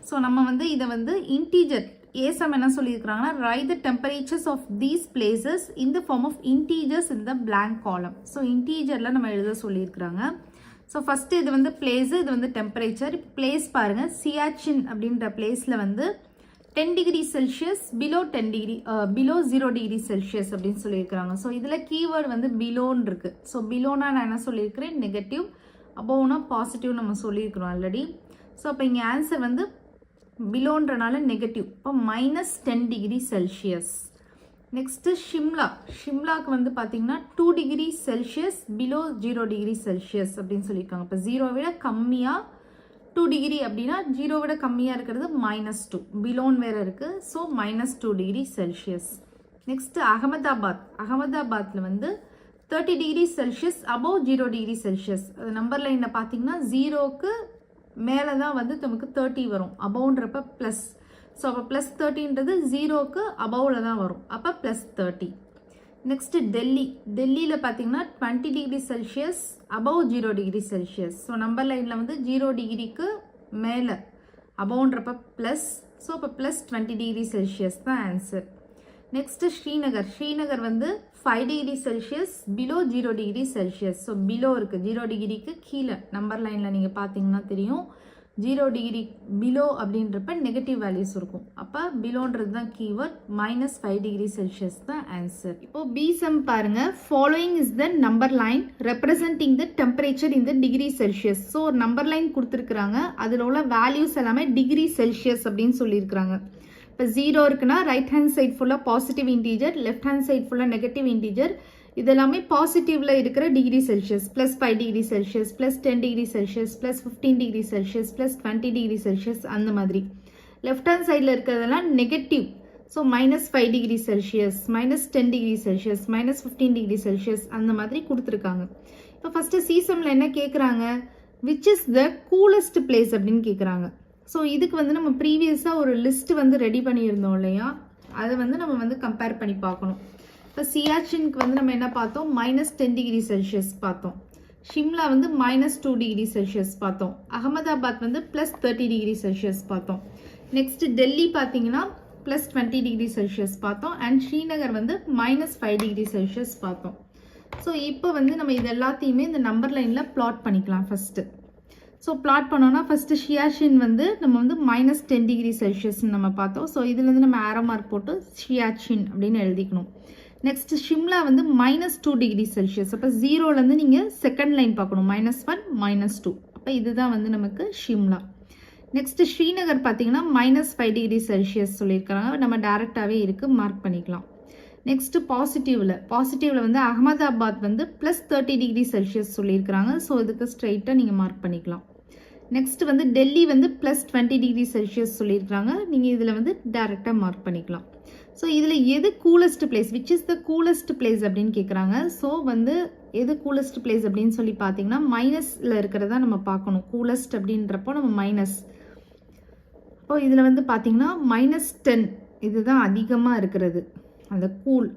ஸோ நம்ம வந்து இதை வந்து இன்டீஜர் ஏசம் என்ன சொல்லியிருக்கிறாங்கன்னா, write the temperatures of these places in the form of integers in the blank column. So இன்டீஜரில் நம்ம எழுத சொல்லியிருக்கிறாங்க. ஸோ ஃபஸ்ட்டு இது வந்து பிளேஸு, இது வந்து டெம்பரேச்சர். இப்போ பிளேஸ் பாருங்கள். சியாச்சின் அப்படின்ற பிளேஸில் வந்து 10 degree Celsius below 0 degree Celsius அப்படின்னு சொல்லியிருக்கிறாங்க. ஸோ இதில் கீவேர்டு வந்து பிலோன்னு இருக்குது. ஸோ பிலோனா நான் என்ன சொல்லியிருக்கிறேன், நெகட்டிவ். அபோவ்னா பாசிட்டிவ் நம்ம சொல்லியிருக்கிறோம் ஆல்ரெடி. ஸோ அப்போ இங்கே ஆன்சர் வந்து பிலோன்றனால நெகட்டிவ். இப்போ -10 டிகிரி செல்சியஸ். நெக்ஸ்ட்டு ஷிம்லாக்கு வந்து பார்த்தீங்கன்னா 2 degree Celsius below 0 degree Celsius அப்படின்னு சொல்லியிருக்காங்க. இப்போ 0 விட கம்மியாக 2 டிகிரி அப்படின்னா 0 விட கம்மியாக இருக்கிறது -2, பிலோன் வேறு இருக்குது. So -2 degree Celsius. நெக்ஸ்ட்டு அகமதாபாத்தில் வந்து 30 degree Celsius above 0 degree Celsius. அது நம்பர் லைனில் பார்த்தீங்கன்னா 0க்கு மேலே தான் வந்து நமக்கு 30 வரும், அபவ்ன்றப்ப ப்ளஸ். ஸோ அப்போ +30ன்றது 0க்கு அபவில் தான் வரும், அப்போ +30. நெக்ஸ்ட்டு டெல்லியில் பார்த்தீங்கன்னா 20 degree Celsius above 0 degree Celsius. So number லைனில் வந்து 0 டிகிரிக்கு மேலே அபவ்ன்றப்ப ப்ளஸ். ஸோ இப்போ +20 டிகிரி செல்சியஸ் தான் ஆன்சர். நெக்ஸ்ட்டு ஸ்ரீநகர் வந்து 5 degree Celsius below 0 degree Celsius. So below இருக்குது, 0 டிகிரிக்கு கீழே நம்பர் லைனில் நீங்கள் பார்த்தீங்கன்னா தெரியும். 0 டிகிரி பிலோ அப்படின்றப்ப நெகட்டிவ் வேல்யூஸ் இருக்கும். அப்போ பிலோன்றது தான் கீவேர்ட். -5 டிகிரி செல்சியஸ் தான் ஆன்சர். இப்போ பி சம் பாருங்க. Following is the number line representing the temperature in the degree Celsius. So ஒரு நம்பர் லைன் கொடுத்துருக்குறாங்க, அதில் உள்ள வேல்யூஸ் எல்லாமே டிகிரி செல்சியஸ் அப்படின்னு சொல்லியிருக்கிறாங்க. இப்போ 0 இருக்குன்னா ரைட் ஹேண்ட் சைட் ஃபுல்லாக positive integer, left hand side ஃபுல்லாக நெகட்டிவ் இன்டீஜர். இதெல்லாமே பாசிட்டிவ்ல இருக்கிற degree Celsius. +5 degree Celsius, +10 degree Celsius, +15 degree Celsius, +20 degree Celsius, அந்த மாதிரி. லெஃப்ட் ஹேண்ட் சைடில் இருக்கிறதெல்லாம் negative. So -5 degree Celsius, -10 degree Celsius, -15 degree Celsius, அந்த மாதிரி கொடுத்துருக்காங்க. இப்போ ஃபஸ்ட்டு சீசமில் என்ன கேட்குறாங்க, which is the coolest place அப்படின்னு கேட்குறாங்க. ஸோ இதுக்கு வந்து நம்ம ப்ரீவியஸாக ஒரு லிஸ்ட் வந்து ரெடி பண்ணியிருந்தோம் இல்லையா, அதை வந்து நம்ம வந்து கம்பேர் பண்ணி பார்க்கணும். இப்போ சியாச்சினுக்கு வந்து நம்ம என்ன பார்த்தோம், -10 டிகிரி செல்சியஸ் பார்த்தோம். ஷிம்லா வந்து -2 டிகிரி செல்சியஸ் பார்த்தோம். அகமதாபாத் வந்து +30 டிகிரி செல்சியஸ் பார்த்தோம். நெக்ஸ்ட் டெல்லி பார்த்தீங்கன்னா +20 டிகிரி செல்சியஸ் பார்த்தோம். அண்ட் ஸ்ரீநகர் வந்து -5 டிகிரி செல்சியஸ் பார்த்தோம். ஸோ இப்போ வந்து நம்ம இது எல்லாத்தையுமே இந்த நம்பர் லைனில் பிளாட் பண்ணிக்கலாம் ஃபஸ்ட்டு. ஸோ பிளாட் பண்ணோன்னா ஃபஸ்ட்டு ஷியாச்சின் வந்து நம்ம வந்து -10 டிகிரி செல்சியஸ்ன்னு நம்ம பார்த்தோம். ஸோ இதுலேருந்து நம்ம ஆரோ மார்க் போட்டு ஷியாச்சின் அப்படின்னு எழுதிக்கணும். நெக்ஸ்ட் ஷிம்லா வந்து -2 டிகிரி செல்சியஸ். அப்போ 0லேருந்து நீங்கள் செகண்ட் லைன் பார்க்கணும், -1 -2. அப்போ இதுதான் வந்து நமக்கு ஷிம்லா. நெக்ஸ்ட் ஸ்ரீநகர் பார்த்தீங்கன்னா -5 டிகிரி செல்சியஸ் சொல்லியிருக்காங்க, நம்ம டேரெக்டாகவே இருக்குது, மார்க் பண்ணிக்கலாம். நெக்ஸ்ட்டு பாசிட்டிவில் வந்து அகமதாபாத் வந்து +30 டிகிரி செல்சியஸ் சொல்லியிருக்கிறாங்க. ஸோ இதுக்கு ஸ்ட்ரைட்டாக நீங்கள் மார்க் பண்ணிக்கலாம். நெக்ஸ்ட் வந்து டெல்லி வந்து +20 டிகிரி செல்சியஸ் சொல்லியிருக்கிறாங்க, நீங்கள் இதில் வந்து டேரெக்டாக மார்க் பண்ணிக்கலாம். ஸோ இதில் எது coolest place, which is the coolest place அப்படின்னு கேட்குறாங்க. ஸோ வந்து எது கூலஸ்ட் பிளேஸ் அப்படின்னு சொல்லி பார்த்தீங்கன்னா மைனஸில் இருக்கிறதா நம்ம பார்க்கணும். கூலஸ்ட் அப்படின்றப்போ நம்ம மைனஸ். அப்போ இதில் வந்து பார்த்தீங்கன்னா -10 இதுதான் அதிகமாக இருக்கிறது. அந்த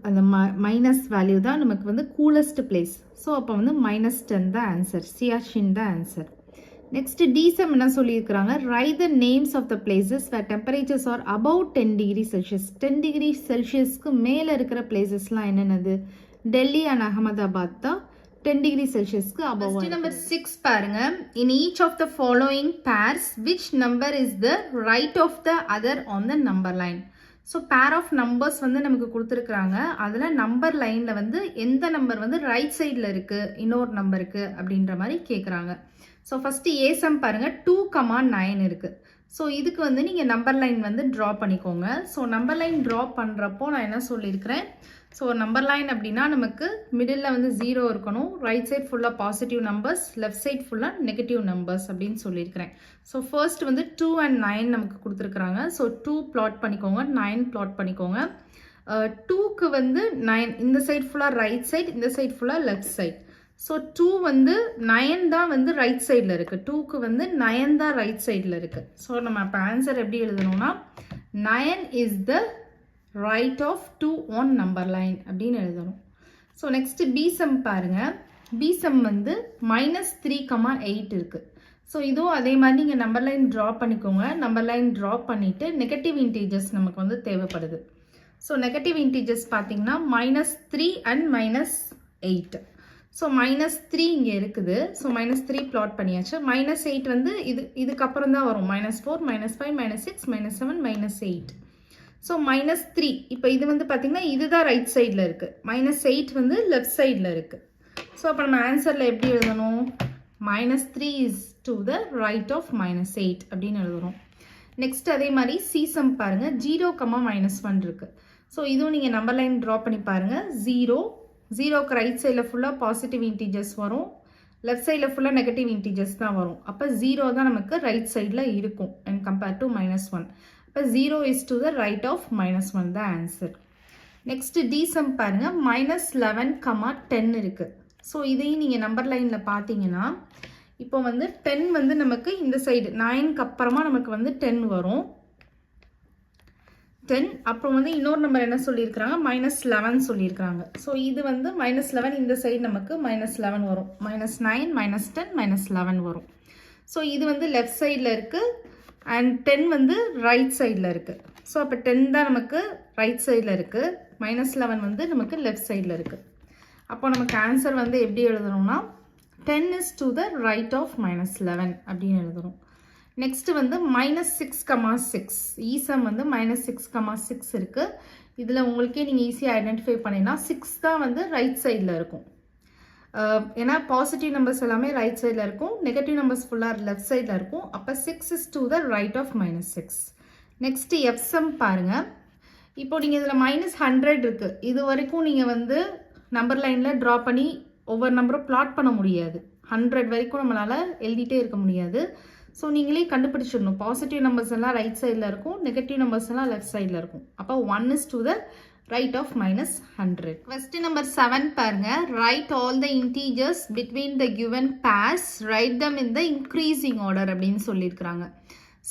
அந்த மைனஸ் வேல்யூ தான் நமக்கு வந்து கூலஸ்ட் பிளேஸ். ஸோ அப்போ வந்து -10 தான் ஆன்சர், சியாச்சின் தான் ஆன்சர். நெக்ஸ்ட் டிசம் என்ன சொல்லியிருக்கிறாங்க, write the names of the places where temperatures are about 10 degree Celsius. 10 degree செல்சியஸ்க்கு மேலே இருக்கிற பிளேசஸ்லாம் என்னென்னது, டெல்லி அண்ட் அகமதாபாத் தான் 10 டிகிரி செல்சியஸ்க்கு அபவ். நம்பர் 6 பாருங்க. In each of the following pairs which number is the right of the other on the number line. So pair of numbers வந்து நமக்கு கொடுத்துருக்குறாங்க, அதில் நம்பர் லைனில் வந்து எந்த நம்பர் வந்து ரைட் சைடில் இருக்குது இன்னொரு நம்பருக்கு அப்படின்ற மாதிரி கேட்குறாங்க. ஸோ ஃபஸ்ட்டு ஏசம் பாருங்கள், 2,9 இருக்குது. ஸோ இதுக்கு வந்து நீங்கள் நம்பர் லைன் வந்து ட்ரா பண்ணிக்கோங்க. ஸோ நம்பர் லைன் ட்ரா பண்ணுறப்போ நான் என்ன சொல்லியிருக்கிறேன், ஸோ நம்பர் லைன் அப்படின்னா நமக்கு மிடில் வந்து 0 இருக்கணும், ரைட் சைட் ஃபுல்லாக பாசிட்டிவ் நம்பர்ஸ், லெஃப்ட் சைட் ஃபுல்லாக நெகட்டிவ் நம்பர்ஸ் அப்படின்னு சொல்லியிருக்கிறேன். ஸோ ஃபர்ஸ்ட் வந்து 2 and 9 நமக்கு கொடுத்துருக்குறாங்க. ஸோ 2 பிளாட் பண்ணிக்கோங்க, 9 பிளாட் பண்ணிக்கோங்க. 2க்கு வந்து 9 இந்த சைட் ஃபுல்லாக ரைட் சைட், இந்த சைட் ஃபுல்லாக லெஃப்ட் சைட். ஸோ 2 வந்து 9 தான் வந்து ரைட் சைடில் இருக்குது, 2க்கு வந்து 9 தான் ரைட் சைடில் இருக்குது. ஸோ நம்ம இப்போ ஆன்சர் எப்படி எழுதணும்னா 9 is the right of 2 on number line அப்படின்னு எழுதணும். ஸோ நெக்ஸ்ட் பிசம் பாருங்கள். பிசம் வந்து -3,8 இருக்குது. ஸோ இதுவும் அதே மாதிரி நீங்கள் நம்பர் லைன் ட்ரா பண்ணிக்கோங்க. நம்பர் லைன் ட்ரா பண்ணிவிட்டு நெகட்டிவ் இன்டீஜர்ஸ் நமக்கு வந்து தேவைப்படுது. ஸோ நெகட்டிவ் இன்டீஜர்ஸ் பார்த்தீங்கன்னா -3 and -8. ஸோ -3 இங்கே இருக்குது. ஸோ -3 பிளாட் பண்ணியாச்சு. -8 வந்து இதுக்கப்புறம் தான் வரும், -4, -5, -6, -7, -8. ஸோ -3 இப்போ இது வந்து பார்த்தீங்கன்னா இதுதான் ரைட் சைடில் இருக்குது, -8 வந்து லெஃப்ட் சைடில் இருக்குது. ஸோ அப்போ நம்ம ஆன்சரில் எப்படி எழுதணும், -3 is to the right of -8 அப்படின்னு எழுதுகிறோம். நெக்ஸ்ட் அதே மாதிரி சீசம் பாருங்கள், 0,-1 இருக்குது. ஸோ இதுவும் நீங்கள் நம்பர் லைன் ட்ரா பண்ணி பாருங்கள். 0க்கு ரைட் சைடில் ஃபுல்லாக பாசிட்டிவ் இன்டீஜர்ஸ் வரும், லெஃப்ட் சைடில் ஃபுல்லாக நெகட்டிவ் இன்டீஜர்ஸ் தான் வரும். அப்போ 0 தான் நமக்கு ரைட் சைடில் இருக்கும் அண்ட் கம்பேர் டு -1. இப்போ 0 is to the right of -1 தான் ஆன்சர். நெக்ஸ்ட் டிசம் பாருங்கள், -11,10 இருக்குது. ஸோ இதையும் நீங்கள் நம்பர் லைனில் பார்த்தீங்கன்னா இப்போ வந்து 10 வந்து நமக்கு இந்த சைடு 9க்கு அப்புறமா நமக்கு வந்து 10 வரும். 10 அப்புறம் வந்து இன்னொரு நம்பர் என்ன சொல்லியிருக்கிறாங்க, -11 சொல்லியிருக்கிறாங்க. ஸோ இது வந்து -11 இந்த சைடு நமக்கு -11 வரும், -9, -10, -11 வரும். ஸோ இது வந்து லெஃப்ட் சைடில் இருக்குது அண்ட் 10 வந்து ரைட் சைடில் இருக்குது. ஸோ அப்போ 10 தான் நமக்கு ரைட் சைடில் இருக்குது, -11 வந்து நமக்கு லெஃப்ட் சைடில் இருக்குது. அப்போ நமக்கு ஆன்சர் வந்து எப்படி எழுதணும்னா 10 is to the right of -11 அப்படின்னு எழுதணும். நெக்ஸ்ட்டு வந்து -6,6 ஈசம் வந்து -6,6 இருக்குது. இதில் உங்களுக்கே நீங்கள் ஈஸியாக ஐடென்டிஃபை பண்ணினா 6 தான் வந்து ரைட் சைடில் இருக்கும். ஏன்னா பாசிட்டிவ் நம்பர்ஸ் எல்லாமே ரைட் சைடில் இருக்கும், நெகட்டிவ் நம்பர்ஸ் ஃபுல்லாக லெஃப்ட் சைடில் இருக்கும். அப்போ 6 is to the right of -6. Next எஃப்சம் பாருங்கள். இப்போ நீங்கள் இதில் -100 இருக்குது, இது வரைக்கும் நீங்கள் வந்து நம்பர் லைனில் ட்ரா பண்ணி ஒவ்வொரு நம்பரும் பிளாட் பண்ண முடியாது. 100 வரைக்கும் நம்மளால் எழுதிட்டே இருக்க முடியாது. ஸோ நீங்களே கண்டுபிடிச்சிடணும். பாசிட்டிவ் நம்பர்ஸ் எல்லாம் ரைட் சைடில் இருக்கும், நெகட்டிவ் நம்பர்ஸ் எல்லாம் லெஃப்ட் சைடில் இருக்கும். அப்போ 1 is to the right of -100. Question number 7 பாருங்க. Write all the integers between the given pairs. Write them in the increasing order அப்படின்னு சொல்லியிருக்கிறாங்க.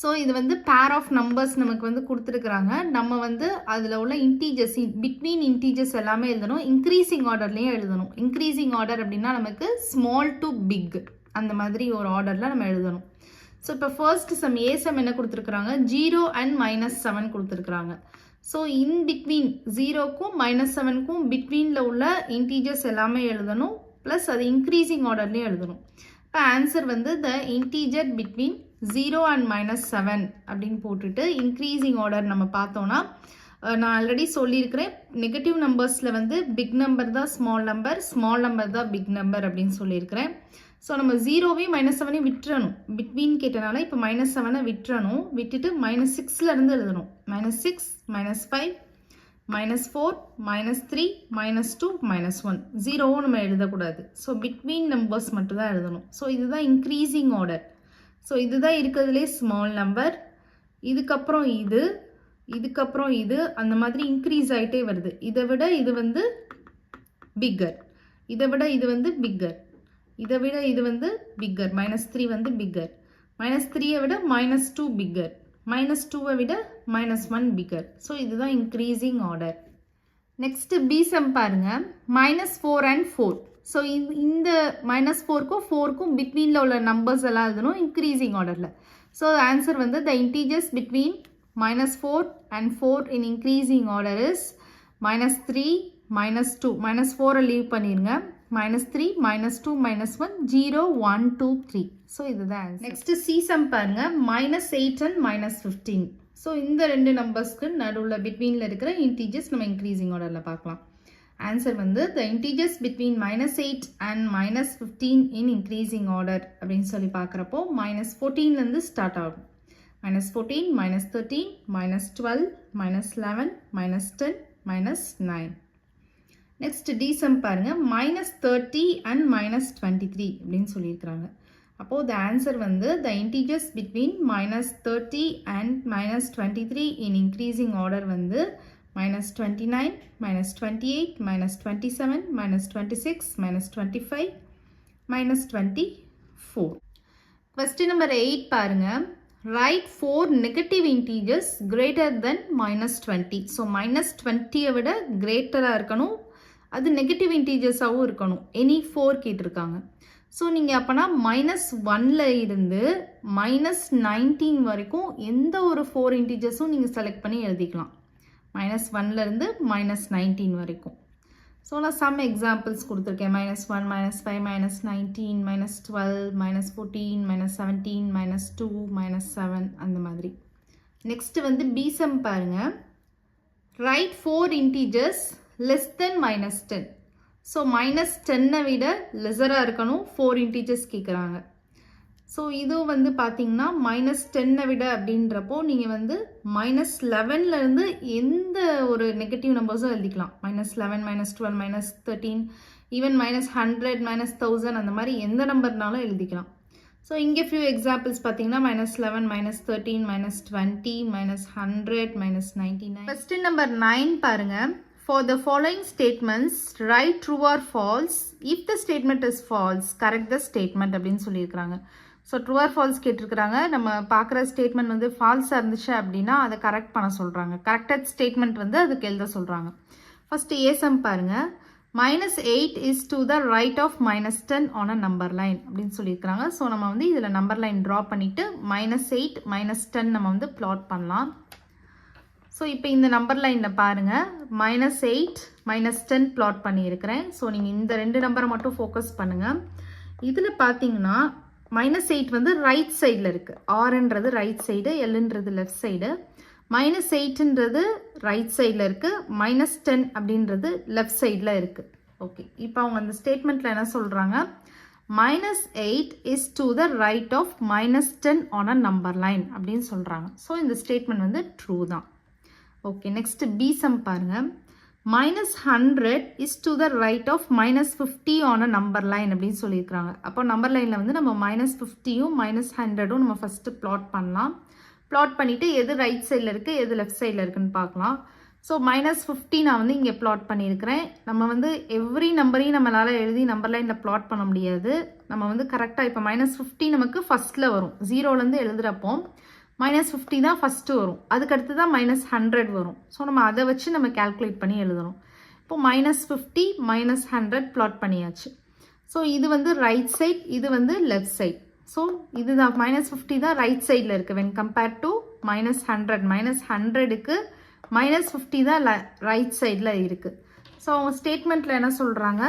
ஸோ இது வந்து பேர் ஆஃப் நம்பர்ஸ் நமக்கு வந்து கொடுத்துருக்குறாங்க. நம்ம வந்து அதில் உள்ள இன்டீஜர்ஸ் பிட்வீன் இன்டீஜர்ஸ் எல்லாமே எழுதணும், இன்க்ரீசிங் ஆர்டர்லேயும் எழுதணும். இன்க்ரீசிங் ஆர்டர் அப்படின்னா நமக்கு ஸ்மால் டு பிக் அந்த மாதிரி ஒரு ஆர்டரில் நம்ம எழுதணும். ஸோ இப்போ ஃபர்ஸ்ட் சம் ஏ சம் என்ன கொடுத்துருக்குறாங்க, 0 and -7 கொடுத்துருக்குறாங்க. ஸோ இன் பிட்வீன் 0க்கும் -7க்கும் பிட்வீனில் உள்ள இன்டீஜர்ஸ் எல்லாமே எழுதணும், ப்ளஸ் அது இன்க்ரீசிங் ஆர்டர்லேயும் எழுதணும். இப்போ ஆன்சர் வந்து த இன்டீஜர் பிட்வீன் 0 and -7 அப்படின்னு போட்டுட்டு இன்க்ரீசிங் ஆர்டர் நம்ம பார்த்தோன்னா, நான் ஆல்ரெடி சொல்லியிருக்கிறேன், நெகட்டிவ் நம்பர்ஸில் வந்து பிக் நம்பர் தான் ஸ்மால் நம்பர் தான் பிக் நம்பர் அப்படின்னு சொல்லியிருக்கிறேன். ஸோ நம்ம 0வையும் -7ஐயும் விட்டுறணும். பிட்வீன் கேட்டனால இப்போ -7ஐ விட்டுறணும், விட்டுட்டு -6லேருந்து எழுதணும். -6, -5, -4, -3, -2, -1. 0வும் நம்ம எழுதக்கூடாது. ஸோ பிட்வீன் நம்பர்ஸ் மட்டும் தான் எழுதணும். ஸோ இதுதான் இன்க்ரீசிங் ஆர்டர். ஸோ இதுதான் இருக்கிறதுலே ஸ்மால் நம்பர், இதுக்கப்புறம் இதுக்கப்புறம் இது அந்த மாதிரி இன்க்ரீஸ் ஆகிட்டே வருது. இதை விட இது வந்து பிக்கர், இதை விட இது வந்து பிக்கர், இதை விட இது வந்து பிக்கர். -3 வந்து பிக்கர், -3ஐ விட -2 பிக்கர், -2ஐ விட -1 பிக்கர். ஸோ இதுதான் increasing order. Next B sum பாருங்க. -4 and 4. ஸோ இந்த -4க்கும் 4க்கும் பிட்வீனில் உள்ள நம்பர்ஸ் எல்லாம் எழுதணும் இன்க்ரீசிங் ஆர்டரில். ஸோ ஆன்சர் வந்து த integers between -4 and 4 in increasing order is -3, -2. -4 leave பண்ணிருங்க. -3, -2, -1, 0, 1, 2, 3. ஸோ இதுதான் ஆன்சர். நெக்ஸ்ட் சி சம் பாருங்க. -8 and -15. ஸோ இந்த ரெண்டு நம்பர்ஸ்க்கு நடுவில் பிட்வீனில் இருக்கிற இன்டீஜர்ஸ் நம்ம இன்க்ரீசிங் ஆர்டரில் பார்க்கலாம். ஆன்சர் வந்து த integers between -8 and -15 in increasing order அப்படின்னு சொல்லி பார்க்குறப்போ -14லேருந்து ஸ்டார்ட் ஆகும். -14, -13, -12, -11, -10, -9. நெக்ஸ்ட் டி சம் பாருங்க. -30 and -23 அப்படின்னு சொல்லியிருக்கிறாங்க. அப்போது த ஆன்சர் வந்து த integers between -30 and -23 in increasing order வந்து -29, -28, -27, -26, -25, -24. Question number 8 பாருங்க. Write 4 negative integers greater than -20. So -20ஐ விட கிரேட்டராக இருக்கணும், அது நெகட்டிவ் இன்டீஜர்ஸாகவும் இருக்கணும். எனி 4 கேட்டிருக்காங்க. ஸோ நீங்கள் அப்போனா -1ல் இருந்து -19 வரைக்கும் எந்த ஒரு 4 இன்டீஜர்ஸும் நீங்கள் செலக்ட் பண்ணி எழுதிக்கலாம். -1லேருந்து -19 வரைக்கும். ஸோ நான் சம் எக்ஸாம்பிள்ஸ் கொடுத்துருக்கேன். -1, -5, -19, -12, -14, -17, -2, -7 அந்த மாதிரி. நெக்ஸ்ட் வந்து பி சம் பாருங்க. Write 4 integers less than -10. So -10ஐ விட லெஸராக இருக்கணும், 4 integers கேட்குறாங்க. ஸோ இதுவும் வந்து பார்த்தீங்கன்னா -10ஐ விட அப்படின்றப்போ நீங்கள் வந்து -11லேருந்து எந்த ஒரு நெகட்டிவ் நம்பர்ஸும் எழுதிக்கலாம். -11, -12, -13, ஈவன் -100, -1000 அந்த மாதிரி எந்த நம்பர்னாலும் எழுதிக்கலாம். ஸோ இங்கே ஃபியூ எக்ஸாம்பிள்ஸ் பார்த்தீங்கன்னா -11, -13, -20, -100, -99. Question number 9 பாருங்க. For the following statements, write true or false. If the statement is false, correct the statement அப்படின்னு சொல்லியிருக்கிறாங்க. ஸோ ட்ரூ ஆர் ஃபால்ஸ் கேட்டிருக்கிறாங்க. நம்ம பார்க்குற ஸ்டேட்மெண்ட் வந்து ஃபால்ஸாக இருந்துச்சு அப்படின்னா அதை கரெக்ட் பண்ண சொல்கிறாங்க. கரெக்டட் ஸ்டேட்மெண்ட் வந்து அதுக்கு எழுத சொல்கிறாங்க. ஃபஸ்ட்டு ஏசம் பாருங்கள். -8 is to the right of -10 on a number line அப்படின்னு சொல்லியிருக்கிறாங்க. ஸோ நம்ம வந்து இதில் நம்பர் லைன் ட்ரா பண்ணிவிட்டு -8, -10 நம்ம வந்து பிளாட் பண்ணலாம். ஸோ இப்போ இந்த நம்பர் லைனில் பாருங்கள் -8 -10 பிளாட் பண்ணியிருக்கிறேன். ஸோ நீங்கள் இந்த 2 நம்பரை மட்டும் ஃபோக்கஸ் பண்ணுங்கள். இதில் பார்த்தீங்கன்னா -8 வந்து ரைட் சைடில் இருக்குது. ஆர்ன்றது ரைட் சைடு, எல்ன்றது லெஃப்ட் சைடு. -8ன்றது ரைட் சைடில் இருக்குது, -10 அப்படின்றது லெஃப்ட் சைடில் இருக்குது. ஓகே, இப்போ அவங்க அந்த ஸ்டேட்மெண்ட்டில் என்ன சொல்கிறாங்க, -8 is to the right of -10 on a number line அப்படின்னு சொல்கிறாங்க. ஸோ இந்த ஸ்டேட்மெண்ட் வந்து ட்ரூ தான். ஓகே, நெக்ஸ்ட் பி சம் பாருங்க. -100 is to the right of -50 on a number line அப்படின்னு சொல்லியிருக்கிறாங்க. அப்போ நம்பர் லைனில் வந்து நம்ம -50யும் -100ம் நம்ம ஃபஸ்ட்டு பிளாட் பண்ணலாம். பிளாட் பண்ணிவிட்டு எது ரைட் சைடில் இருக்குது எது லெஃப்ட் சைடில் இருக்குதுன்னு பார்க்கலாம். ஸோ -50 நான் வந்து இங்கே பிளாட் பண்ணியிருக்கிறேன். நம்ம வந்து எவ்ரி நம்பரையும் நம்மளால் எழுதி நம்பர் லைனில் பிளாட் பண்ண முடியாது. நம்ம வந்து கரெக்டாக இப்போ -50 நமக்கு ஃபஸ்ட்டில் வரும். 0லேருந்து எழுதுகிறப்போ -50 தான் ஃபஸ்ட்டு வரும். அதுக்கடுத்து தான் -100 வரும். ஸோ நம்ம அதை வச்சு நம்ம கேல்குலேட் பண்ணி எழுதணும். இப்போ -50 -100 பிளாட் பண்ணியாச்சு. ஸோ இது வந்து ரைட் சைட், இது வந்து லெஃப்ட் சைட். ஸோ இதுதான் -50 தான் ரைட் சைடில் இருக்குது வென் கம்பேர்ட் டு -100. -100க்கு -50 தான் ரைட் சைடில் இருக்குது. ஸோ அவங்க ஸ்டேட்மெண்ட்டில் என்ன சொல்கிறாங்க,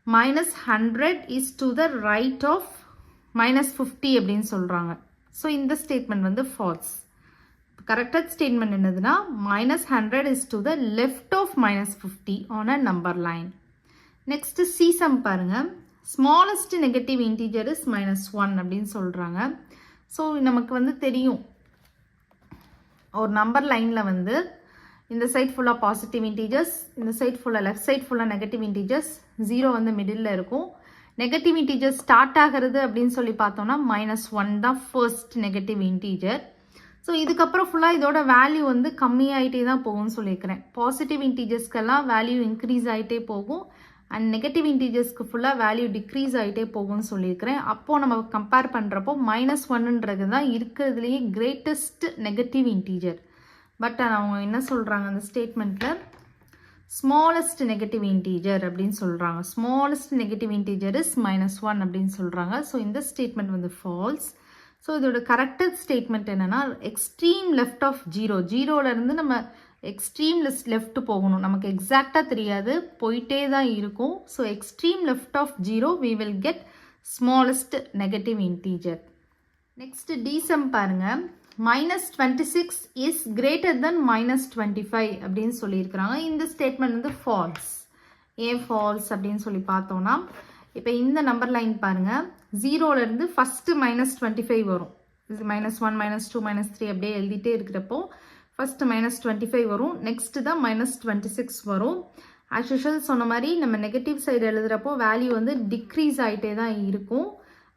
-100 is to the right of -50 அப்படின்னு சொல்கிறாங்க. ஸோ இந்த ஸ்டேட்மெண்ட் வந்து ஃபால்ஸ். கரெக்டட் ஸ்டேட்மெண்ட் என்னதுன்னா -100 is to the left of -50 on a number line. Next C sum பாருங்க. ஸ்மாலஸ்ட் நெகட்டிவ் இன்டீஜர் இஸ் -1 அப்படின்னு சொல்கிறாங்க. ஸோ நமக்கு வந்து தெரியும் ஒரு நம்பர் லைனில் வந்து இந்த சைட் ஃபுல்லாக பாசிட்டிவ் இன்டீஜர்ஸ், இந்த சைட் ஃபுல்லாக லெஃப்ட் சைட் ஃபுல்லாக நெகட்டிவ் இன்டீஜர்ஸ், 0 வந்து மிடில் இருக்கும். நெகட்டிவ் இன்டீஜர் ஸ்டார்ட் ஆகிறது அப்படின்னு சொல்லி பார்த்தோம்னா -1 தான் ஃபர்ஸ்ட் நெகட்டிவ் இன்டீஜர். ஸோ இதுக்கப்புறம் ஃபுல்லாக இதோட வேல்யூ வந்து கம்மியாகிட்டே தான் போகும்னு சொல்லியிருக்கிறேன். பாசிட்டிவ் இன்டீஜர்ஸ்க்கெல்லாம் வேல்யூ இன்க்ரீஸ் ஆகிட்டே போகும் அண்ட் நெகட்டிவ் இன்டீஜர்ஸ்க்கு ஃபுல்லாக வேல்யூ டிக்ரீஸ் ஆகிட்டே போகும்னு சொல்லியிருக்கிறேன். அப்போது நம்ம கம்பேர் பண்ணுறப்போ -1ன்றது தான் இருக்கிறதுலேயே கிரேட்டஸ்ட் நெகட்டிவ் இன்டீஜர். பட் அவங்க என்ன சொல்கிறாங்க அந்த ஸ்டேட்மெண்ட்டில், ஸ்மாலஸ்ட் நெகட்டிவ் இன்டீஜர் அப்படின்னு சொல்கிறாங்க. ஸ்மாலஸ்ட் நெகட்டிவ் இன்டீஜர் இஸ் -1 அப்படின்னு சொல்கிறாங்க. ஸோ இந்த ஸ்டேட்மெண்ட் வந்து ஃபால்ஸ். ஸோ இதோட கரெக்டட் ஸ்டேட்மெண்ட் என்னென்னா எக்ஸ்ட்ரீம் லெஃப்ட் ஆஃப் 0லேருந்து நம்ம எக்ஸ்ட்ரீம் லெஃப்ட் போகணும். நமக்கு எக்ஸாக்டாக தெரியாது, போயிட்டே தான் இருக்கும். So extreme left of 0 we will get smallest negative integer. Next D sum பாருங்க. -26 is greater than -25 அப்படின்னு சொல்லியிருக்கிறாங்க. இந்த ஸ்டேட்மெண்ட் வந்து ஃபால்ஸ். ஏன் ஃபால்ஸ் அப்படின்னு சொல்லி பார்த்தோன்னா, இப்போ இந்த நம்பர் லைன் பாருங்கள், 0லேருந்து ஃபஸ்ட்டு -25 வரும். இது -1 -2 -3 அப்படியே எழுதிட்டே இருக்கிறப்போ ஃபஸ்ட்டு -25 வரும். நெக்ஸ்ட்டு தான் -26 வரும். ஆஸ் யூஷுவல் சொன்ன மாதிரி நம்ம நெகட்டிவ் சைடு எழுதுகிறப்போ வேல்யூ வந்து டிக்ரீஸ் ஆகிட்டே தான் இருக்கும்.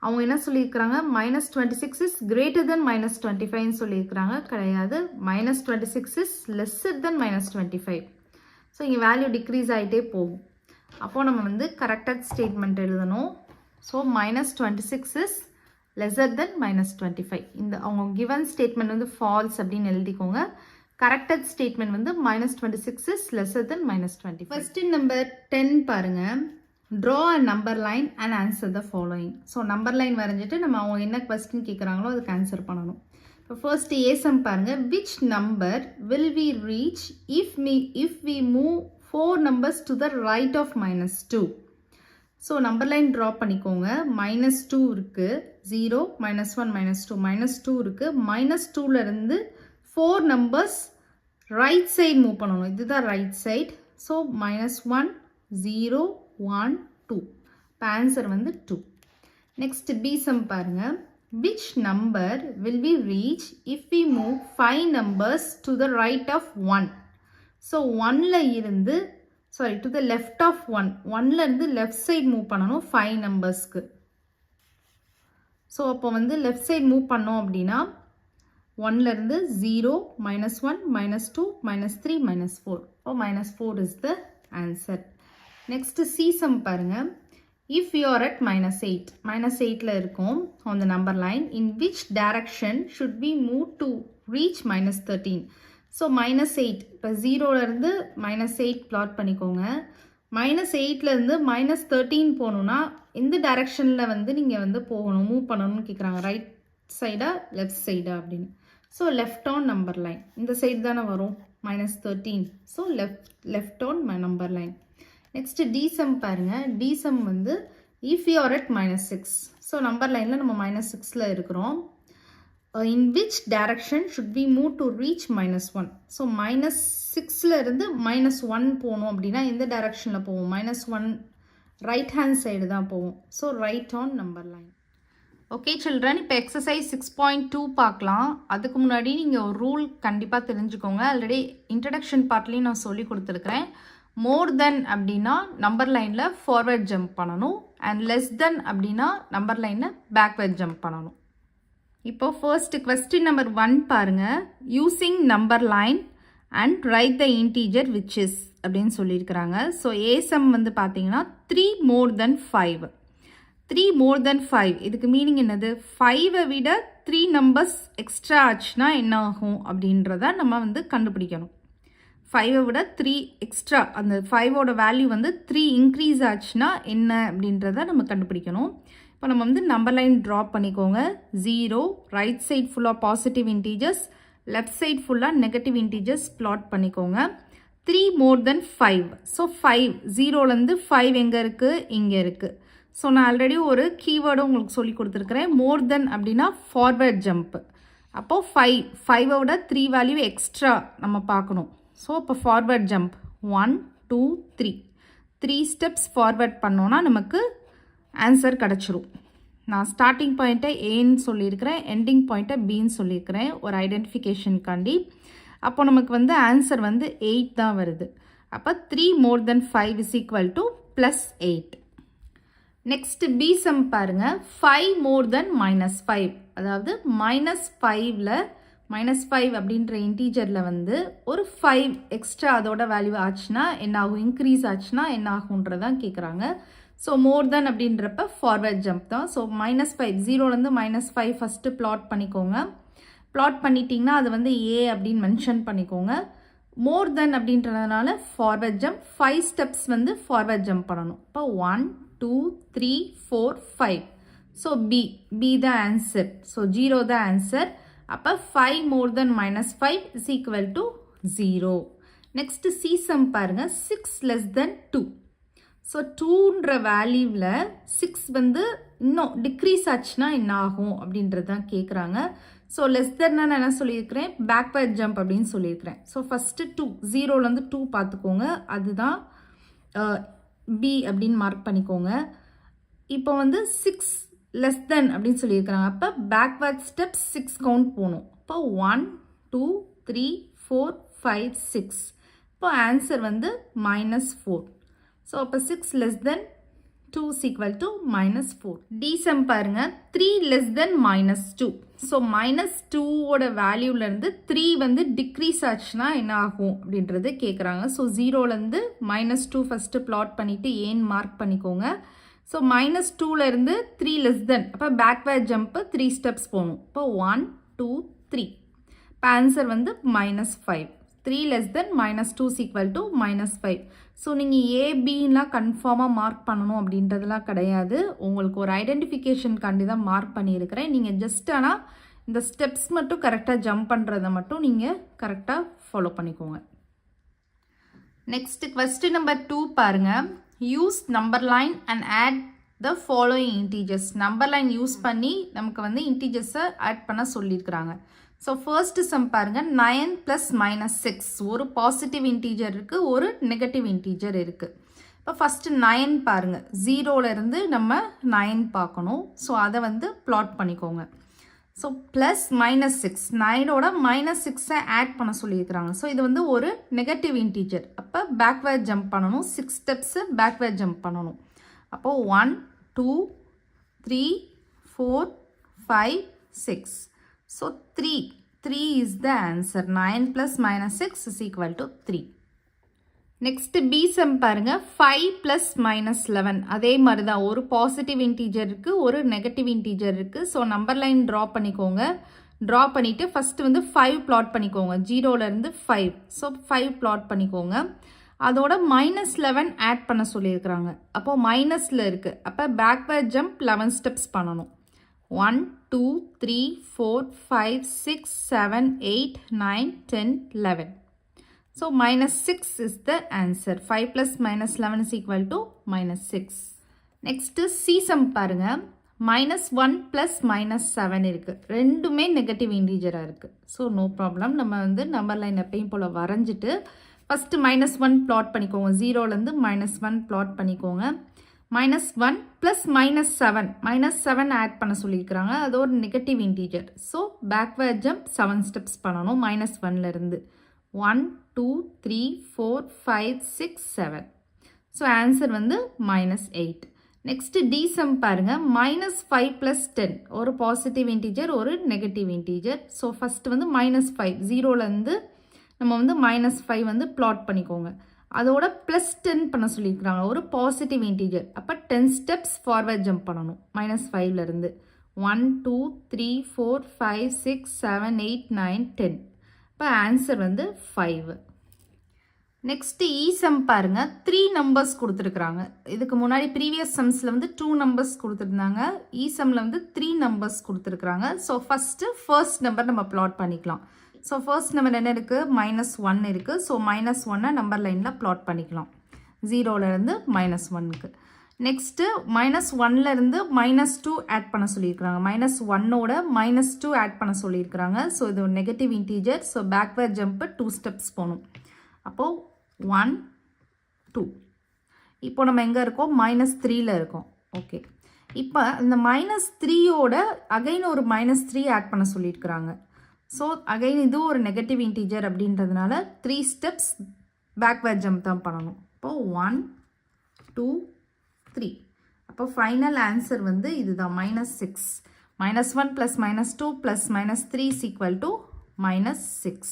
அவங்க என்ன சொல்லியிருக்கிறாங்க, -26 இஸ் கிரேட்டர் தென் -25ன்னு சொல்லியிருக்கிறாங்க. கிடையாது, -26 இஸ் லெஸ்ஸர் தென் -25. ஸோ இங்கே வேல்யூ டிக்ரீஸ் ஆகிட்டே போகும். அப்போது நம்ம வந்து கரெக்டட் ஸ்டேட்மெண்ட் எழுதணும். ஸோ -26 இஸ் லெஸ்ஸர் தென் -25. இந்த அவங்க கிவன் ஸ்டேட்மெண்ட் வந்து ஃபால்ஸ் அப்படின்னு எழுதிக்கோங்க. கரெக்டட் ஸ்டேட்மெண்ட் வந்து -26 is lesser then -25. Question number 10 பாருங்க. Draw a number line and answer the following. So number line வரைஞ்சிட்டு நம்ம அவங்க என்ன கொஸ்டின் கேட்குறாங்களோ அதுக்கு ஆன்சர் பண்ணணும். இப்போ ஃபர்ஸ்ட் ஏசம் பாருங்க. Which number will we reach if we move 4 numbers to the right of -2. So number line draw பண்ணிக்கோங்க. -2 இருக்குது, 0 -1 -2 -2 இருக்குது. -2லேருந்து 4 numbers ரைட் சைட் மூவ் பண்ணணும். இதுதான் ரைட் சைட். ஸோ -1 0 1 2. இப்போ ஆன்சர் வந்து 2. நெக்ஸ்ட் பி சம் பாருங்க. Which number will we reach if we move 5 numbers to the right of 1. ஸோ 1ல் இருந்து டு த லெஃப்ட் ஆஃப் 1லேருந்து லெஃப்ட் சைட் மூவ் பண்ணணும் 5 நம்பர்ஸ்க்கு. ஸோ அப்போ வந்து லெஃப்ட் சைட் மூவ் பண்ணோம் அப்படின்னா 1லேருந்து 0 -1 -2 -3 -4. Oh -4 is the answer. Next C sum பாருங்க. இஃப் யூ ஆர் அட் -8 -8ல் இருக்கும் on the number line, in which direction should be move to reach -13. So -8 இப்போ 0லேருந்து -8 பிளாட் பண்ணிக்கோங்க. -8லேருந்து -13 போகணுன்னா இந்த டைரக்ஷனில் வந்து நீங்கள் வந்து போகணும், மூவ் பண்ணணும்னு கேட்குறாங்க. சைடா லெஃப்ட் சைடா அப்படின்னு. So left on number line இந்த சைடு தானே வரும் -13. So left on number line. Next D sum பாருங்க. டிசம் வந்து if you are at -6. So number லைனில் நம்ம -6ல் இருக்கிறோம். in which direction should we move to reach -1? So -6ல இருந்து -1 போகணும் அப்படின்னா எந்த டைரக்ஷனில் போவோம்? -1 ரைட் ஹேண்ட் சைடு தான் போவோம். So right on number line. Okay children, இப்போ எக்ஸசைஸ் 6.2 பார்க்கலாம். அதுக்கு முன்னாடி நீங்கள் ஒரு ரூல் கண்டிப்பாக தெரிஞ்சுக்கோங்க. ஆல்ரெடி இன்ட்ரடக்ஷன் பார்ட்லேயும் நான் சொல்லி கொடுத்துருக்குறேன். மோர் தென் அப்படின்னா நம்பர் லைனில் ஃபார்வர்ட் ஜம்ப் பண்ணணும், அண்ட் லெஸ் தென் அப்படின்னா நம்பர் லைனில் பேக்வர்ட் ஜம்ப் பண்ணணும். இப்போ ஃபர்ஸ்ட் கொஸ்டின் நம்பர் 1 பாருங்க. Using number line and right the integer which is அப்படின்னு சொல்லியிருக்கிறாங்க. ஸோ ஏசம் வந்து பார்த்தீங்கன்னா 3 more than 5. 3 more than 5 இதுக்கு மீனிங் என்னது? 5ஐ விட 3 நம்பர்ஸ் எக்ஸ்ட்ரா ஆச்சுன்னா என்ன ஆகும் அப்படின்றத நம்ம வந்து கண்டுபிடிக்கணும். 5ஐ விட 3 எக்ஸ்ட்ரா, அந்த 5ஓட வேல்யூ வந்து 3 இன்க்ரீஸ் ஆச்சுன்னா என்ன அப்படின்றத நம்ம கண்டுபிடிக்கணும். இப்போ நம்ம வந்து நம்பர் லைன் ட்ரா பண்ணிக்கோங்க. 0 ரைட் சைட் ஃபுல்லாக பாசிட்டிவ் இன்டீஜர்ஸ், லெஃப்ட் சைட் ஃபுல்லாக நெகட்டிவ் இன்டீஜர்ஸ் பிளாட் பண்ணிக்கோங்க. 3 more than 5. ஸோ 5 0லேருந்து 5 எங்கே இருக்குது? இங்கே இருக்குது. ஸோ நான் ஆல்ரெடி ஒரு கீவேர்டும் உங்களுக்கு சொல்லி கொடுத்துருக்குறேன். மோர் தென் அப்படின்னா ஃபார்வர்ட் ஜம்ப்பு. அப்போது 5ஐ விட 3 வேல்யூ எக்ஸ்ட்ரா நம்ம பார்க்கணும். ஸோ இப்போ ஃபார்வர்ட் ஜம்ப் 1 2 3 ஸ்டெப்ஸ் ஃபார்வர்ட் பண்ணோன்னா நமக்கு ஆன்சர் கிடச்சிரும். நான் ஸ்டார்டிங் பாயிண்ட்டை ஏன்னு சொல்லியிருக்கிறேன், எண்டிங் பாயிண்ட்டை பின்னு சொல்லியிருக்கிறேன் ஒரு ஐடென்டிஃபிகேஷனுக்காண்டி. அப்போ நமக்கு வந்து ஆன்சர் வந்து 8 தான் வருது. அப்போ 3 more than 5 is equal to +8. Next B sum பாருங்க. 5 more than -5, அதாவது -5ல் -5 அப்படின்ற இன்டீஜரில் வந்து ஒரு 5 எக்ஸ்ட்ரா அதோட வேல்யூ ஆச்சுன்னா என்ன ஆகும்? இன்க்ரீஸ் ஆச்சுன்னா என்ன ஆகுன்றதான் கேட்குறாங்க. ஸோ மோர் தென் அப்படின்றப்ப ஃபார்வர்ட் ஜம்ப் தான். ஸோ -5 0லேருந்து -5 ஃபஸ்ட்டு பிளாட் பண்ணிக்கோங்க. பிளாட் பண்ணிட்டீங்கன்னா அது வந்து ஏ அப்படின்னு மென்ஷன் பண்ணிக்கோங்க. மோர் தென் அப்படின்றதுனால ஃபார்வர்ட் ஜம்ப் 5 ஸ்டெப்ஸ் வந்து ஃபார்வர்ட் ஜம்ப் பண்ணணும். இப்போ 1 2 3 4 5. ஸோ பி தான் ஆன்சர். ஸோ 0 தான் ஆன்சர். அப்போ 5 more than -5 is equal to 0. Next C sum பாருங்க. 6 less than 2. ஸோ 2ன்ற வேல்யூவில் 6 வந்து இன்னும் டிக்ரீஸ் ஆச்சுன்னா என்ன ஆகும் அப்படின்றது தான் கேட்குறாங்க. ஸோ லெஸ் தென் நான் என்ன சொல்லியிருக்கிறேன்? பேக்வர்ட் ஜம்ப் அப்படின்னு சொல்லியிருக்கிறேன். ஸோ ஃபஸ்ட்டு 2 0லேருந்து 2 பார்த்துக்கோங்க, அதுதான் பி அப்படின்னு மார்க் பண்ணிக்கோங்க. இப்போ வந்து 6 லெஸ் தென் அப்படின்னு சொல்லியிருக்கிறாங்க. அப்போ பேக்வர்ட் ஸ்டெப் 6 கவுண்ட் போகணும். இப்போ 1 2 3 4 5 6. இப்போ ஆன்சர் வந்து -4. ஸோ அப்போ 6 less than 2 is equal to -4. D sum பாருங்க. 3 less than -2. ஸோ -2ஓட வேல்யூலேருந்து 3 வந்து டிக்ரீஸ் ஆச்சுன்னா என்ன ஆகும் அப்படின்றது கேட்குறாங்க. ஸோ 0லேருந்து -2 ஃபஸ்ட்டு பிளாட் பண்ணிவிட்டு ஏன்னு மார்க் பண்ணிக்கோங்க. ஸோ -2லேருந்து 3 less than, அப்போ பேக்வேர்ட் ஜம்ப்பு 3 ஸ்டெப்ஸ் போகணும். இப்போ 1 2 3. இப்போ ஆன்சர் வந்து -5. 3 less than -2 is equal to -5. So நீங்கள் ஏபின்லாம் கன்ஃபார்மாக மார்க் பண்ணணும் அப்படின்றதுலாம் கிடையாது. உங்களுக்கு ஒரு ஐடென்டிஃபிகேஷனுக்காண்டி தான் மார்க் பண்ணியிருக்கிறேன். நீங்கள் ஜஸ்ட் ஆனால் இந்த ஸ்டெப்ஸ் மட்டும் கரெக்டாக ஜம்ப் பண்ணுறதை மட்டும் நீங்கள் கரெக்டாக ஃபாலோ பண்ணிக்கோங்க. நெக்ஸ்ட் கொஸ்டின் நம்பர் 2 பாருங்கள். Use number line and add the following integers. Number line use பண்ணி நமக்கு வந்து இன்டீஜர்ஸை ஆட் பண்ண சொல்லியிருக்கிறாங்க. ஸோ ஃபர்ஸ்ட் சம் பாருங்க. 9 + -6 ஒரு பாசிட்டிவ் இன்டீஜர் இருக்குது, ஒரு நெகட்டிவ் இன்டீஜர் இருக்குது. இப்போ ஃபஸ்ட்டு 9 பாருங்கள். 0லேருந்து நம்ம 9 பார்க்கணும். ஸோ அதை வந்து பிளாட் பண்ணிக்கோங்க. ஸோ +-6 9ஓட -6ஐ ஆட் பண்ண சொல்லியிருக்கிறாங்க. ஸோ இது வந்து ஒரு நெகட்டிவ் இன்டீஜர். அப்போ பேக்வேர்ட் ஜம்ப் பண்ணணும். 6 ஸ்டெப்ஸு பேக்வேர்ட் ஜம்ப் பண்ணணும். அப்போது 1 2 3 4 5 6. So 3 is the answer. 9 + -6 is equal to 3. Next B sum பாருங்க. 5 + -11 அதே மாதிரி தான். ஒரு பாசிட்டிவ் இன்டீஜர் இருக்குது, ஒரு நெகட்டிவ் இன்டீஜர் இருக்குது. ஸோ நம்பர் லைன் ட்ரா பண்ணிக்கோங்க. ட்ரா பண்ணிவிட்டு ஃபஸ்ட்டு வந்து 5 பிளாட் பண்ணிக்கோங்க. 0லேருந்து 5. ஸோ 5 பிளாட் பண்ணிக்கோங்க. அதோட -11 ஆட் பண்ண சொல்லியிருக்கிறாங்க. அப்போது மைனஸில் இருக்குது. அப்போ பேக்வேர்ட் ஜம்ப் 11 ஸ்டெப்ஸ் பண்ணணும். 1 2 3 4 5 6 7 8 9 10 11. So minus 6 is the answer. 5 plus minus 11 is equal to minus 6. Next C sum பாருங்க. minus 1 plus minus 7 இருக்கு. ரெண்டுமே நெகட்டிவ் இன்டீஜரா இருக்கு. So no problem. நம்ம வந்து நம்பர் லைன் எப்பயும் போல வரைஞ்சிட்டு ஃபர்ஸ்ட் minus 1 plot பண்ணிக்கோங்க. 0லேருந்து minus 1 plot பண்ணிக்கோங்க. minus 1 plus minus 7. minus 7 add பண்ண சொல்லியிருக்கிறாங்க. அது ஒரு negative integer. So backward jump 7 steps பண்ணணும் minus 1லேருந்து. 1 2 3 4 5 6 7. ஸோ ஆன்சர் வந்து minus 8. நெக்ஸ்ட் டி சம் பாருங்க. minus 5 plus 10 ஒரு பாசிட்டிவ் இன்டீஜர் ஒரு நெகட்டிவ் இன்டீஜர். ஸோ ஃபர்ஸ்ட் வந்து minus 5 0லேருந்து நம்ம வந்து minus 5 வந்து பிளாட் பண்ணிக்கோங்க. அதோட ப்ளஸ் 10 பண்ண சொல்லியிருக்கிறாங்க ஒரு பாசிட்டிவ் இன்டீஜர். அப்போ 10 ஸ்டெப்ஸ் ஃபார்வர்ட் ஜம்ப் பண்ணணும் minus 5லேருந்து. 1 2 3 4 5 6 7 8 9 10. இப்போ ஆன்சர் வந்து 5. நெக்ஸ்ட் இ சம் பாருங்க. 3 நம்பர்ஸ் கொடுத்துருக்குறாங்க. இதுக்கு முன்னாடி ப்ரீவியஸ் சம்ஸில் வந்து 2 நம்பர்ஸ் கொடுத்துருந்தாங்க. இ சம்மில் வந்து 3 நம்பர்ஸ் கொடுத்துருக்குறாங்க. ஸோ ஃபர்ஸ்ட் நம்பர் நம்ம பிளாட் பண்ணிக்கலாம். ஸோ ஃபர்ஸ்ட் நம்பர் என்ன இருக்குது? minus 1 இருக்குது. ஸோ minus 1 நம்பர் லைனில் பிளாட் பண்ணிக்கலாம் 0லேருந்து minus 1க்கு. நெக்ஸ்ட்டு minus 1லேருந்து minus 2 ஆட் பண்ண சொல்லியிருக்கிறாங்க. minus 1ஓட minus 2 ஆட் பண்ண சொல்லியிருக்கிறாங்க. ஸோ இது ஒரு negative integer. So backward jump 2 steps போகணும். அப்போது 1 2. இப்போ நம்ம எங்கே இருக்கோம்? minus 3ல் இருக்கோம். ஓகே, இப்போ இந்த minus 3ஓட அகைன் ஒரு minus 3 ஆட் பண்ண சொல்லியிருக்கிறாங்க. ஸோ அகைன் இது ஒரு நெகட்டிவ் இன்டீஜர் அப்படின்றதுனால 3 ஸ்டெப்ஸ் பேக்வேர்ட் ஜம்ப் தான் பண்ணணும். இப்போது 1 2 3. அப்போ ஃபைனல் ஆன்சர் வந்து இதுதான் minus 6. minus 1 plus minus 2 plus minus 3 is equal to minus 6.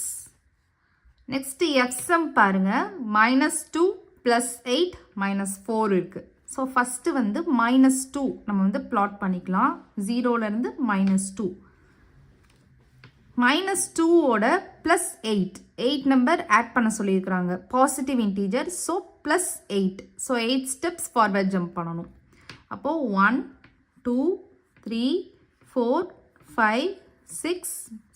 Next F sum பாருங்க. minus 2 plus 8 minus 4 இருக்கு. ஸோ ஃபஸ்ட்டு வந்து minus 2 நம்ம வந்து பிளாட் பண்ணிக்கலாம் 0லேருந்து minus 2. minus 2ஓட ப்ளஸ் 8 நம்பர் ஆட் பண்ண சொல்லியிருக்கிறாங்க positive integer. So plus 8. So 8 steps forward jump பண்ணணும். அப்போது 1 2 3 4 5 6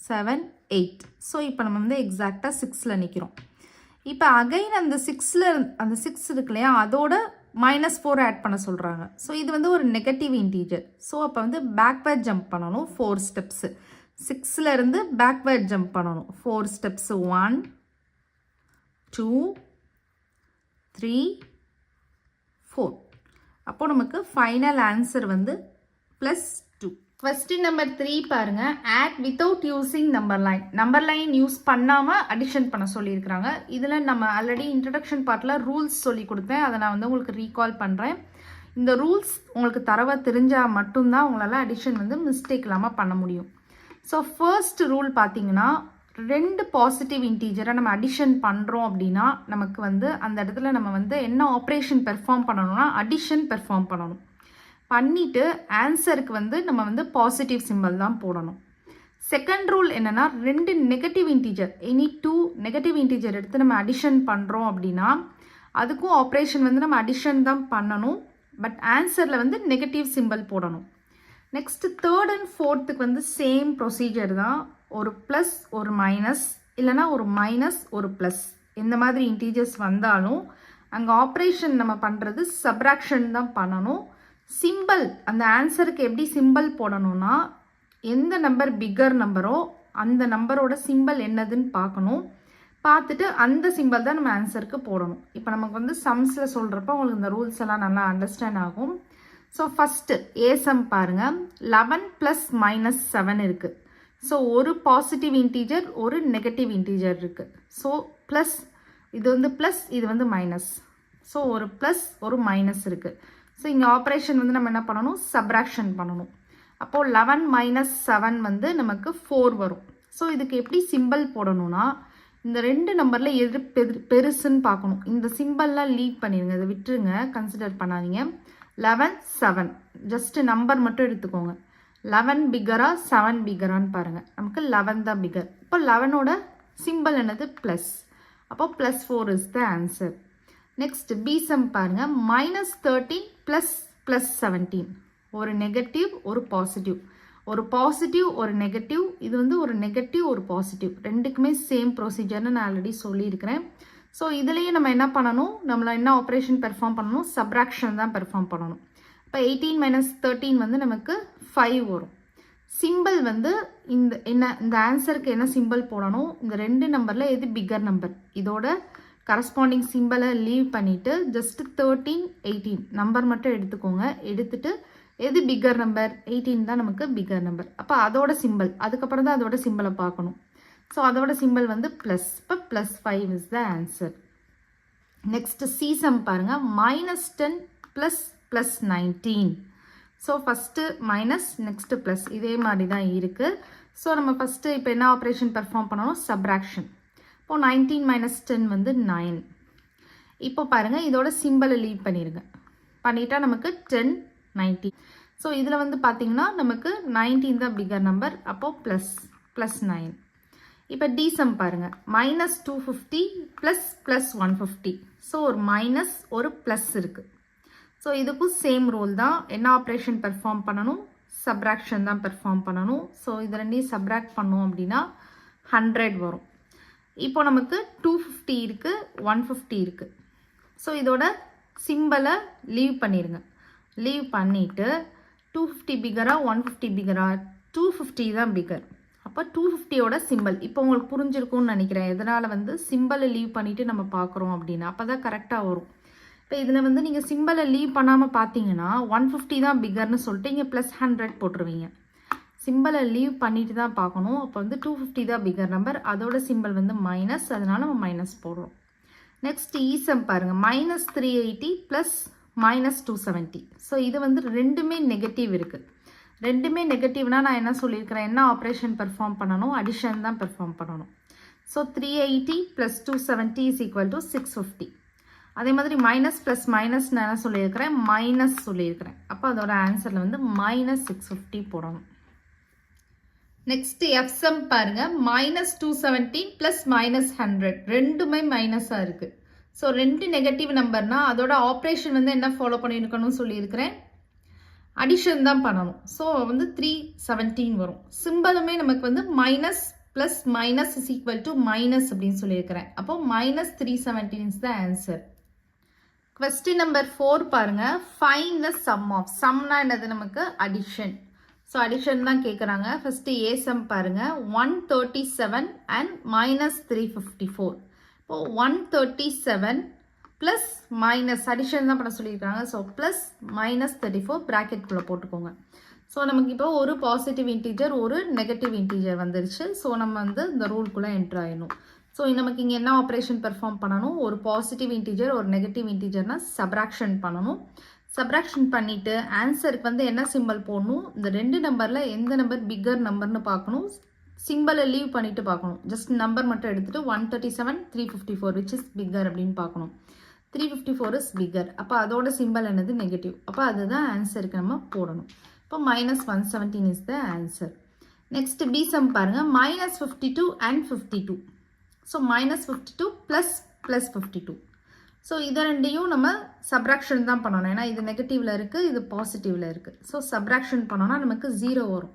7 8. ஸோ இப்போ நம்ம வந்து எக்ஸாக்டாக 6ல் நிற்கிறோம். இப்போ அகைன் அந்த 6 இருக்கு இல்லையா, அதோட minus 4 ஆட் பண்ண சொல்கிறாங்க. ஸோ இது வந்து ஒரு நெகட்டிவ் இன்டீஜர். ஸோ அப்போ வந்து பேக்வேர்ட் ஜம்ப் பண்ணணும் 4 ஸ்டெப்ஸு. 6லேருந்து பேக்வேர்ட் ஜம்ப் பண்ணணும் 4 ஸ்டெப்ஸு. 1 2 3 4. அப்போ நமக்கு ஃபைனல் ஆன்சர் வந்து +2. Question number 3 பாருங்க. add without using number line. Number line use பண்ணாமல் அடிஷன் பண்ண சொல்லியிருக்கிறாங்க. இதில் நம்ம ஆல்ரெடி இன்ட்ரடக்ஷன் பார்ட்டில் ரூல்ஸ் சொல்லி கொடுத்தேன். அதை நான் வந்து உங்களுக்கு ரீகால் பண்ணுறேன். இந்த ரூல்ஸ் உங்களுக்கு தரவா தெரிஞ்சால் மட்டும்தான் உங்களால் அடிஷன் வந்து மிஸ்டேக் இல்லாமல் பண்ண முடியும். ஸோ ஃபர்ஸ்ட் ரூல் பார்த்தீங்கன்னா 2 பாசிட்டிவ் இன்டீஜரை நம்ம அடிஷன் பண்ணுறோம் அப்படின்னா நமக்கு வந்து அந்த இடத்துல நம்ம வந்து என்ன ஆப்ரேஷன் பெர்ஃபார்ம் பண்ணணும்னா அடிஷன் பெர்ஃபார்ம் பண்ணணும். பண்ணிவிட்டு ஆன்சருக்கு வந்து நம்ம வந்து பாசிட்டிவ் சிம்பிள் தான் போடணும். செகண்ட் ரூல் என்னென்னா 2 negative integer any 2 negative integer எடுத்து நம்ம அடிஷன் பண்ணுறோம் அப்படின்னா அதுக்கும் ஆப்ரேஷன் வந்து நம்ம அடிஷன் தான் பண்ணணும். பட் ஆன்சரில் வந்து நெகட்டிவ் சிம்பிள் போடணும். நெக்ஸ்ட் தேர்ட் அண்ட் ஃபோர்த்துக்கு வந்து சேம் ப்ரொசீஜர் தான். ஒரு ப்ளஸ் ஒரு மைனஸ் இல்லைனா ஒரு மைனஸ் ஒரு ப்ளஸ் இந்த மாதிரி இன்டீஜர்ஸ் வந்தாலும் அங்கே ஆப்ரேஷன் நம்ம பண்ணுறது சப்ராக்ஷன் தான் பண்ணணும். சிம்பிள் அந்த ஆன்சருக்கு எப்படி சிம்பிள் போடணும்னா எந்த நம்பர் பிக்கர் நம்பரோ அந்த நம்பரோட சிம்பிள் என்னதுன்னு பார்க்கணும். பார்த்துட்டு அந்த சிம்பிள் தான் நம்ம ஆன்சருக்கு போடணும். இப்போ நமக்கு வந்து சம்ஸில் சொல்கிறப்ப உங்களுக்கு இந்த ரூல்ஸ் எல்லாம் நல்லா அண்டர்ஸ்டாண்ட் ஆகும். ஸோ ஃபஸ்ட்டு ஏ சம் பாருங்கள். 11 + -7 இருக்குது. ஸோ ஒரு பாசிட்டிவ் இன்டீஜர் ஒரு நெகட்டிவ் இன்டீஜர் இருக்குது. ஸோ ப்ளஸ் இது வந்து ப்ளஸ் இது வந்து மைனஸ். ஸோ ஒரு ப்ளஸ் ஒரு மைனஸ் இருக்குது. ஸோ இங்கே ஆப்ரேஷன் வந்து நம்ம என்ன பண்ணணும்? சப்ராக்ஷன் பண்ணணும். அப்போது 11 - 7 வந்து நமக்கு 4 வரும். ஸோ இதுக்கு எப்படி சிம்பிள் போடணும்னா இந்த 2 நம்பரில் எது பெருசுன்னு பார்க்கணும். இந்த சிம்பிள்லாம் லீட் பண்ணிடுங்க, இதை விட்டுருங்க, கன்சிடர் பண்ணாதீங்க. 11 7 ஜஸ்ட் நம்பர் மட்டும் எடுத்துக்கோங்க. 11 பிக்கரா 7 பிக்கரான்னு பாருங்கள். நமக்கு 11 தான் பிக்கர். இப்போ 11ஓட சிம்பிள் என்னது? ப்ளஸ். அப்போ +4 is the answer. Next B sum பாருங்கள். -13 + +17 ஒரு நெகட்டிவ் ஒரு பாசிட்டிவ். ஒரு பாசிட்டிவ் ஒரு நெகட்டிவ், இது வந்து ஒரு நெகட்டிவ் ஒரு பாசிட்டிவ், ரெண்டுக்குமே சேம் ப்ரொசீஜர்னு நான் ஆல்ரெடி சொல்லியிருக்கிறேன். ஸோ இதுலேயே நம்ம என்ன பண்ணணும், நம்மள என்ன ஆப்ரேஷன் பெர்ஃபார்ம் பண்ணணும், சப்ராக்ஷன் தான் பெர்ஃபார்ம் பண்ணணும். இப்போ 18 - 13 வந்து நமக்கு 5 வரும். சிம்பிள் வந்து இந்த ஆன்சருக்கு என்ன சிம்பிள் போடணும், இந்த ரெண்டு நம்பரில் எது பிக்கர் நம்பர், இதோட கரஸ்பாண்டிங் சிம்பிளை லீவ் பண்ணிவிட்டு ஜஸ்ட் 13, 18 நம்பர் மட்டும் எடுத்துக்கோங்க. எடுத்துட்டு எது பிக்கர் நம்பர், 18 தான் நமக்கு பிக்கர் நம்பர். அப்போ அதோட சிம்பிள், அதுக்கப்புறம் தான் அதோட சிம்பிளை பார்க்கணும். ஸோ அதோட சிம்பிள் வந்து ப்ளஸ். இப்போ +5 is the answer. Next C sum பாருங்க. -10 + +19. So first minus, next plus, இதே மாதிரி தான் இருக்குது. ஸோ நம்ம ஃபஸ்ட்டு இப்போ என்ன ஆப்ரேஷன் பெர்ஃபார்ம் பண்ணணும், சப்ராக்ஷன். இப்போது 19 - 10 வந்து 9. இப்போ பாருங்கள், இதோட சிம்பிளை லீவ் பண்ணிடுங்க. பண்ணிட்டா நமக்கு 10, 19. ஸோ இதில் வந்து பார்த்தீங்கன்னா நமக்கு 19 தான் பிக்கர் நம்பர். அப்போது +9. இப்போ டி சம் பாருங்கள். -250 + +150. ஸோ ஒரு மைனஸ் ஒரு ப்ளஸ் இருக்குது. ஸோ இதுக்கும் சேம் ரோல் தான். என்ன ஆப்ரேஷன் பெர்ஃபார்ம் பண்ணணும், சப்ராக்ஷன் தான் பெர்ஃபார்ம் பண்ணணும். ஸோ இது ரெண்டையும் சப்ராக்ட் பண்ணோம் அப்படின்னா 100 வரும். இப்போ நமக்கு 250 இருக்குது, 150 இருக்குது. ஸோ இதோட சிம்பிளை லீவ் பண்ணிடுங்க. லீவ் பண்ணிவிட்டு 250 பிகரா 150 பிகரா, 250 தான் பிகர். அப்போ 250யோட சிம்பிள் இப்போ உங்களுக்கு புரிஞ்சிருக்கும்னு நினைக்கிறேன். எதனால் வந்து சிம்பிளை லீவ் பண்ணிவிட்டு நம்ம பார்க்குறோம் அப்படின்னா அப்போ தான் கரெக்டாக வரும். இப்போ இதில் வந்து நீங்கள் சிம்பிளை லீவ் பண்ணாமல் பார்த்தீங்கன்னா 150 தான் பிகர்னு சொல்லிட்டு இங்கே +100 போட்டுருவீங்க. சிம்பிளை லீவ் பண்ணிட்டு தான் பார்க்கணும். அப்போ வந்து 250 தான் பிகர் நம்பர், அதோட சிம்பிள் வந்து மைனஸ், அதனால நம்ம மைனஸ் போடுறோம். நெக்ஸ்ட் ஈசம் பாருங்கள். -380 + -270. ஸோ இது வந்து ரெண்டுமே நெகட்டிவ் இருக்குது. ரெண்டுமே நெகட்டிவ்னா நான் என்ன சொல்லியிருக்கிறேன், என்ன ஆப்ரேஷன் பெர்ஃபார்ம் பண்ணணும், அடிஷன் தான் பெர்ஃபார்ம் பண்ணணும். ஸோ 380 + 270 = 650. அதே மாதிரி மைனஸ் ப்ளஸ் மைனஸ் நான் என்ன சொல்லியிருக்கிறேன், மைனஸ் சொல்லியிருக்கிறேன். அப்போ அதோட ஆன்சரில் வந்து -650 போடணும். நெக்ஸ்ட் எஃப் சம் பாருங்க. -217 + -100 ரெண்டுமே மைனஸாக இருக்குது. ஸோ ரெண்டு நெகட்டிவ் நம்பர்னா அதோட ஆப்ரேஷன் வந்து என்ன ஃபாலோ பண்ணியிருக்கணும்னு சொல்லியிருக்கிறேன், அடிஷன் தான் பண்ணணும். ஸோ வந்து 317 வரும். சிம்பிளுமே நமக்கு வந்து மைனஸ் ப்ளஸ் மைனஸ் மைனஸ் அப்படின்னு சொல்லியிருக்கிறேன். அப்போ -317 is the answer. Question number 4 பாருங்க. Find the sum of. சம்னா என்னது, நமக்கு அடிஷன். ஸோ அடிஷன் தான் கேட்குறாங்க. ஃபஸ்ட்டு ஏ சம் பாருங்க. 137 அண்ட் -354. இப்போது 137 ப்ளஸ் மைனஸ் அடிஷன் தான் பண்ண சொல்லியிருக்காங்க. ஸோ ப்ளஸ் -34 ப்ராக்கெட்குள்ளே போட்டுக்கோங்க. ஸோ நமக்கு இப்போ ஒரு பாசிட்டிவ் இன்டீஜர் ஒரு நெகட்டிவ் இன்டீஜர் வந்துருச்சு. ஸோ நம்ம வந்து இந்த ரூல்குள்ளே என்ட்ரு ஆயிடணும். ஸோ நமக்கு இங்கே என்ன ஆப்ரேஷன் பெர்ஃபார்ம் பண்ணணும், ஒரு பாசிட்டிவ் இன்டீஜர் ஒரு நெகட்டிவ் இன்டீஜர்னா சப்ராக்ஷன் பண்ணணும். சப்ராக்ஷன் பண்ணிவிட்டு ஆன்சருக்கு வந்து என்ன சிம்பிள் போடணும், இந்த ரெண்டு நம்பரில் எந்த நம்பர் பிக்கர் நம்பர்னு பார்க்கணும். சிம்பிளை லீவ் பண்ணிவிட்டு பார்க்கணும். ஜஸ்ட் நம்பர் மட்டும் எடுத்துகிட்டு 137, 354 விச் இஸ் பிக்கர் அப்படின்னு பார்க்கணும். 354 இஸ் பிக்கர். அப்போ அதோட சிம்பிள் என்னது, நெகட்டிவ். அப்போ அதுதான் ஆன்சருக்கு நம்ம போடணும். இப்போ -117 is the answer. Next B sum பாருங்கள். -52 அண்ட் 52. ஸோ -52 + +52. ஸோ இதை ரெண்டையும் நம்ம சப்ராக்ஷன் தான் பண்ணணும். ஏன்னா இது நெகட்டிவில் இருக்குது, இது பாசிட்டிவில் இருக்குது. ஸோ சப்ராக்ஷன் பண்ணோன்னா நமக்கு 0 வரும்.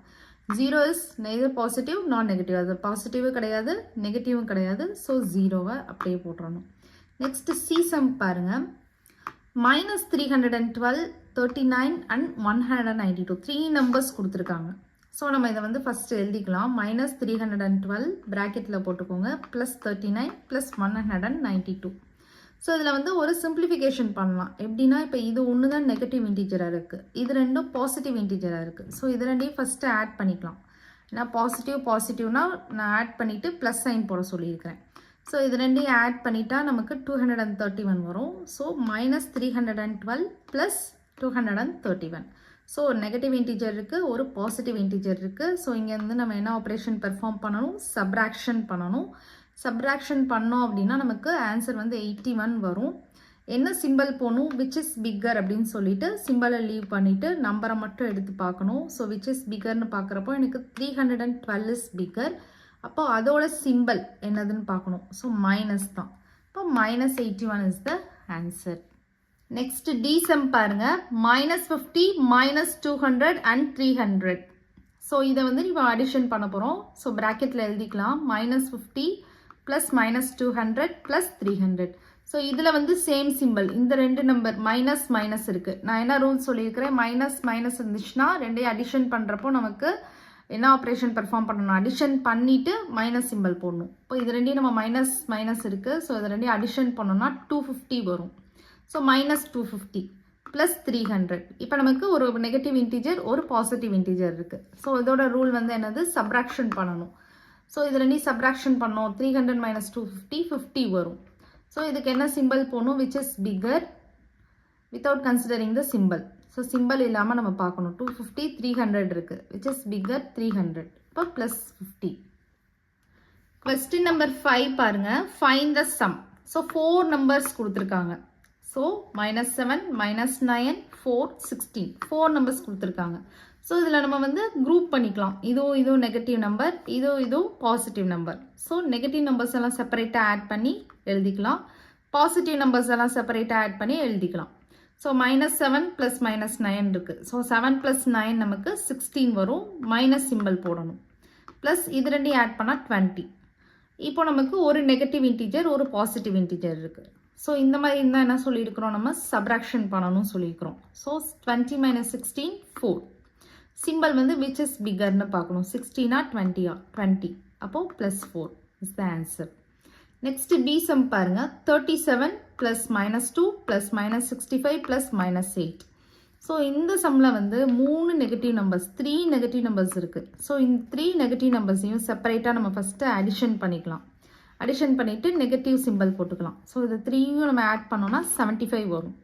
0 இஸ் நெய்தர் பாசிட்டிவ் நான் நெகட்டிவ். அது பாசிட்டிவும் கிடையாது நெகட்டிவும் கிடையாது. ஸோ 0வை அப்படியே போட்டுறணும். நெக்ஸ்ட் சி சம் பாருங்கள். -312, 39 அண்ட் 192 3 நம்பர்ஸ் கொடுத்துருக்காங்க. ஸோ நம்ம இதை வந்து ஃபஸ்ட்டு எழுதிக்கலாம். -312 ப்ராக்கெட்டில் போட்டுக்கோங்க, +39 + 192. ஸோ இதில் வந்து ஒரு சிம்பிளிஃபிகேஷன் பண்ணலாம். எப்படின்னா இப்போ இது ஒன்று தான் நெகட்டிவ் இன்டீஜராக இருக்குது, இது ரெண்டும் பாசிட்டிவ் இன்டீஜராக இருக்குது. ஸோ இது ரெண்டையும் ஃபஸ்ட்டு ஆட் பண்ணிக்கலாம். ஏன்னா பாசிட்டிவ்னா நான் ஆட் பண்ணிவிட்டு ப்ளஸ் சைன் போட சொல்லியிருக்கிறேன். ஸோ இது ரெண்டையும் ஆட் பண்ணிட்டா நமக்கு 231 வரும். ஸோ -312 + 231. ஸோ ஒரு நெகட்டிவ் இன்டீஜர் இருக்குது, ஒரு பாசிட்டிவ் இன்டீஜர் இருக்குது. ஸோ இங்கேருந்து நம்ம என்ன ஆப்ரேஷன் பெர்ஃபார்ம் பண்ணணும், சப்ராக்ஷன் பண்ணணும். சப்ராக்ஷன் பண்ணோம் அப்படின்னா நமக்கு ஆன்சர் வந்து 81 வரும். என்ன சிம்பிள் போகணும், விச் இஸ் பிக்கர் அப்படின்னு சொல்லிட்டு சிம்பிளை லீவ் பண்ணிவிட்டு நம்பரை மட்டும் எடுத்து பார்க்கணும். ஸோ விச் இஸ் பிக்கர்னு பார்க்குறப்போ எனக்கு 312 இஸ் பிக்கர். அப்போ அதோட சிம்பிள் என்னதுன்னு பார்க்கணும். ஸோ மைனஸ் தான். இப்போ -81 is the answer. Next D sum பாருங்க. -50, -200 அண்ட் 300. ஸோ இதை வந்து இப்போ அடிஷன் பண்ண போகிறோம். ஸோ ப்ராக்கெட்டில் எழுதிக்கலாம் -50 ப்ளஸ் -200 ப்ளஸ் 300. ஸோ இதில் வந்து சேம் சிம்பிள், இந்த ரெண்டு நம்பர் மைனஸ் மைனஸ் இருக்குது. நான் என்ன ரூல் சொல்லியிருக்கிறேன், மைனஸ் மைனஸ் இருந்துச்சுன்னா ரெண்டையும் அடிஷன் பண்ணுறப்போ நமக்கு என்ன ஆப்ரேஷன் பெர்ஃபார்ம் பண்ணணும், அடிஷன் பண்ணிவிட்டு மைனஸ் சிம்பிள் போடணும். இப்போ இது ரெண்டையும் நம்ம மைனஸ் மைனஸ் இருக்குது. ஸோ இது ரெண்டையும் அடிஷன் பண்ணோம்னா 250 வரும். So -250 plus 300. இப்போ நமக்கு ஒரு நெகட்டிவ் இன்டீஜர் ஒரு பாசிட்டிவ் இன்டீஜர் இருக்குது. ஸோ இதோட ரூல் வந்து என்னது, சப்ராக்ஷன் பண்ணணும். ஸோ இது ரெண்டையும் சப்ராக்ஷன் பண்ணோம், 300 - 250 50 வரும். ஸோ இதுக்கு என்ன சிம்பிள் போடணும், which is bigger without considering the simple. So simple இல்லாமல் நம்ம பார்க்கணும். 250 300 இருக்குது, விச் இஸ் பிகர் 300. இப்போ ப்ளஸ் 50. கொஸ்டின் நம்பர் 5 பாருங்க, find the some. So 4 numbers கொடுத்துருக்காங்க. ஸோ -7 -9 4 16 4 நம்பர்ஸ் கொடுத்துருக்காங்க. ஸோ இதில் நம்ம வந்து குரூப் பண்ணிக்கலாம். இதுவும் நெகட்டிவ் நம்பர், இதுவும் positive number. So negative numbers எல்லாம் செப்பரேட்டாக ஆட் பண்ணி எழுதிக்கலாம், பாசிட்டிவ் நம்பர்ஸ் எல்லாம் செப்பரேட்டாக ஆட் பண்ணி எழுதிக்கலாம். ஸோ -7 ப்ளஸ் -9 இருக்குது. ஸோ 7 + 9 நமக்கு 16 வரும். மைனஸ் சிம்பிள் போடணும். ப்ளஸ் இது ரெண்டையும் ஆட் பண்ணால் 20. இப்போ நமக்கு ஒரு நெகட்டிவ் இன்டீஜர் ஒரு பாசிட்டிவ் இன்டீஜர் இருக்குது. ஸோ இந்த மாதிரி இருந்தால் என்ன சொல்லியிருக்கிறோம், நம்ம சப்ராக்ஷன் பண்ணணும்னு சொல்லியிருக்கிறோம். ஸோ 20 - 16 4. சிம்பிள் வந்து விச் இஸ் பிகர்னு பார்க்கணும், 16 20 20. அப்போது +4 is the answer. Next B sum பாருங்க, 37 + -2 + -65 + -8. ஸோ இந்த சம்மில் வந்து 3 நெகட்டிவ் நம்பர்ஸ் 3 நெகட்டிவ் நம்பர்ஸ் இருக்குது. ஸோ இந்த 3 நெகட்டிவ் நம்பர்ஸையும் செப்பரேட்டாக நம்ம ஃபஸ்ட்டு அடிஷன் பண்ணிக்கலாம். அடிஷன் பண்ணிவிட்டு நெகட்டிவ் சிம்பிள் போட்டுக்கலாம். ஸோ இது 3யும் நம்ம ஆட் பண்ணோம்னா 75 வரும்.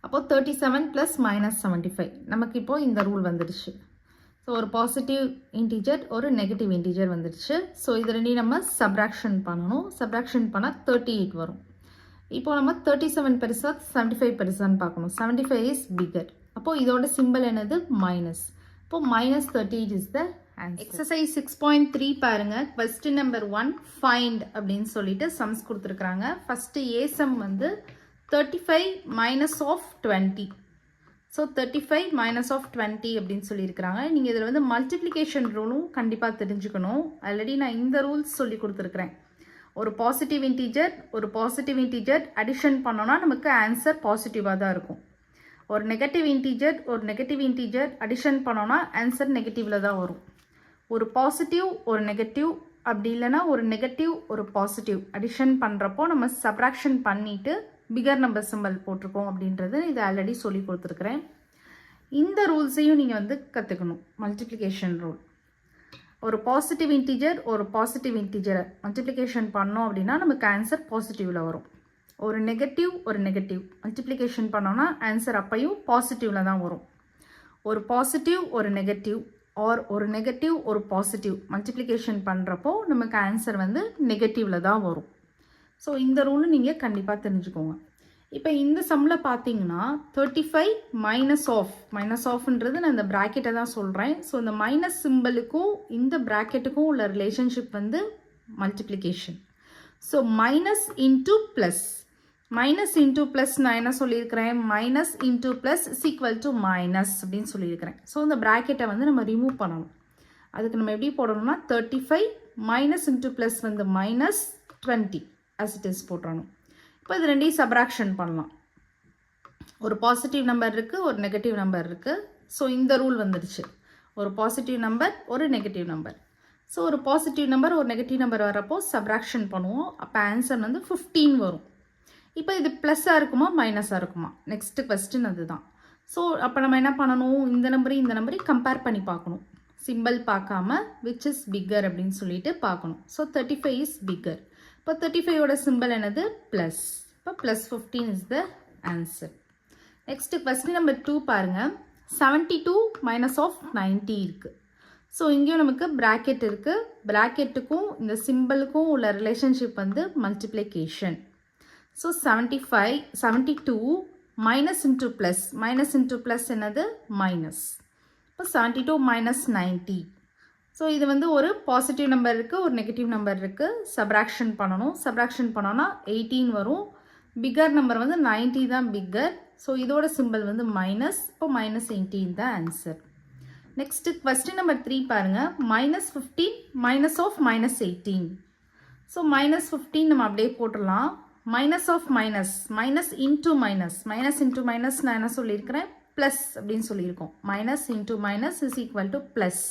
அப்போது 37 + -75 நமக்கு இப்போது இந்த ரூல் வந்துடுச்சு. ஸோ ஒரு பாசிட்டிவ் இன்டீஜர் ஒரு நெகட்டிவ் இன்டீஜர் வந்துடுச்சு. ஸோ இது ரெண்டையும் நம்ம சப்ராக்ஷன் பண்ணணும். சப்ராக்ஷன் பண்ணால் 38 வரும். இப்போ நம்ம 37 பெருசா 75 பெருசான்னு பார்க்கணும். 75 இஸ் பிகர். அப்போது இதோட சிம்பிள் என்னது, மைனஸ். இப்போது -38 இஸ் த ஆன்சர். எக்ஸசைஸ் 6.3 பாருங்க, கொஸ்டின் நம்பர் 1 ஃபைண்ட் அப்படின்னு சொல்லிட்டு சம்ஸ் கொடுத்துருக்குறாங்க. ஃபஸ்ட்டு ஏ சம் வந்து 35 - 20. ஸோ 35 - 20 அப்படின்னு சொல்லியிருக்கிறாங்க. நீங்கள் இதில் வந்து மல்டிப்ளிகேஷன் ரூலும் கண்டிப்பாக தெரிஞ்சுக்கணும். ஆல்ரெடி நான் இந்த ரூல்ஸ் சொல்லி கொடுத்துருக்குறேன். ஒரு பாசிட்டிவ் இன்டீஜர் அடிஷன் பண்ணோன்னா நமக்கு ஆன்சர் பாசிட்டிவாக தான் இருக்கும். ஒரு நெகட்டிவ் இன்டீஜர் அடிஷன் பண்ணோன்னா ஆன்சர் நெகட்டிவில் தான் வரும். ஒரு பாசிட்டிவ் ஒரு நெகட்டிவ், அப்படி இல்லைன்னா ஒரு நெகட்டிவ் ஒரு பாசிட்டிவ் அடிஷன் பண்ணுறப்போ நம்ம சப்ராக்ஷன் பண்ணிவிட்டு பிகர் நம்பர் சிம்பிள் போட்டிருக்கோம் அப்படின்றது இது ஆல்ரெடி சொல்லி கொடுத்துருக்குறேன். இந்த ரூல்ஸையும் நீங்கள் வந்து கற்றுக்கணும். மல்டிப்ளிகேஷன் ரூல், ஒரு பாசிட்டிவ் இன்டீஜரை மல்டிப்ளிகேஷன் பண்ணோம் அப்படின்னா நமக்கு ஆன்சர் பாசிட்டிவில் வரும். ஒரு நெகட்டிவ் மல்டிப்ளிகேஷன் பண்ணோன்னா ஆன்சர் அப்பையும் பாசிட்டிவில் தான் வரும். ஒரு பாசிட்டிவ் ஒரு நெகட்டிவ் ஆர் ஒரு நெகட்டிவ் ஒரு பாசிட்டிவ் மல்டிப்ளிகேஷன் பண்ணுறப்போ நமக்கு ஆன்சர் வந்து நெகட்டிவில் தான் வரும். ஸோ இந்த ரூலும் நீங்கள் கண்டிப்பாக தெரிஞ்சுக்கோங்க. இப்போ இந்த சம்மில் பார்த்தீங்கன்னா 35 மைனஸ் ஆஃப்ன்றது நான் இந்த ப்ராக்கெட்டை தான் சொல்கிறேன். ஸோ இந்த மைனஸ் சிம்பிளுக்கும் இந்த ப்ராக்கெட்டுக்கும் உள்ள ரிலேஷன்ஷிப் வந்து multiplication. So minus into plus நான் என்ன சொல்லியிருக்கிறேன், minus into plus equal to minus அப்படின்னு சொல்லியிருக்கிறேன். ஸோ இந்த ப்ராக்கெட்டை வந்து நம்ம ரிமூவ் பண்ணணும். அதுக்கு நம்ம எப்படி போடணும்னா 35 மைனஸ் இன்டூ ப்ளஸ் வந்து -20 as it is போட்டுறணும். இப்போ இது ரெண்டையும் சப்ராக்ஷன் பண்ணலாம். ஒரு பாசிட்டிவ் நம்பர் இருக்குது, ஒரு நெகட்டிவ் நம்பர் இருக்குது. ஸோ இந்த ரூல் வந்துடுச்சு. ஒரு பாசிட்டிவ் நம்பர் ஒரு நெகட்டிவ் நம்பர். ஸோ ஒரு பாசிட்டிவ் நம்பர் ஒரு நெகட்டிவ் நம்பர் வரப்போ சப்ராக்ஷன் பண்ணுவோம். அப்போ ஆன்சர் வந்து 15 வரும். இப்போ இது ப்ளஸ்ஸாக இருக்குமா மைனஸாக இருக்குமா, நெக்ஸ்ட் கொஸ்டின் அதுதான். ஸோ அப்போ நம்ம என்ன பண்ணணும், இந்த நம்பரையும் கம்பேர் பண்ணி பார்க்கணும். சிம்பிள் பார்க்காம விச் இஸ் பிக்கர் அப்படின்னு சொல்லிட்டு பார்க்கணும். So 35 is bigger. இப்போ 35ஓட சிம்பிள் என்னது, ப்ளஸ். இப்போ +15 is the answer. Next question number 2 பாருங்கள். 72 - 90 இருக்குது. ஸோ இங்கேயும் நமக்கு ப்ராக்கெட் இருக்குது. ப்ராக்கெட்டுக்கும் இந்த சிம்பிளுக்கும் உள்ள ரிலேஷன்ஷிப் வந்து multiplication. So 72 minus into plus என்னது, மைனஸ். இப்போ 72 - 90. ஸோ இது வந்து ஒரு பாசிட்டிவ் நம்பர் இருக்குது, ஒரு நெகட்டிவ் நம்பர் இருக்குது. சப்ராக்ஷன் பண்ணணும். சப்ராக்ஷன் பண்ணோன்னா 18 வரும். பிகர் நம்பர் வந்து 90 தான் பிக்கர். ஸோ இதோட சிம்பிள் வந்து மைனஸ். இப்போ -18 தான் ஆன்சர். நெக்ஸ்ட் கொஸ்டின் நம்பர் 3 பாருங்க. -15 மைனஸ் ஆஃப் -18. ஸோ -15 நம்ம அப்படியே போட்டுடலாம். Minus of minus, minus into minus, minus into minus நான் என்ன சொல்லியிருக்கிறேன், ப்ளஸ் அப்படின்னு சொல்லியிருக்கோம். Minus into minus is equal to plus.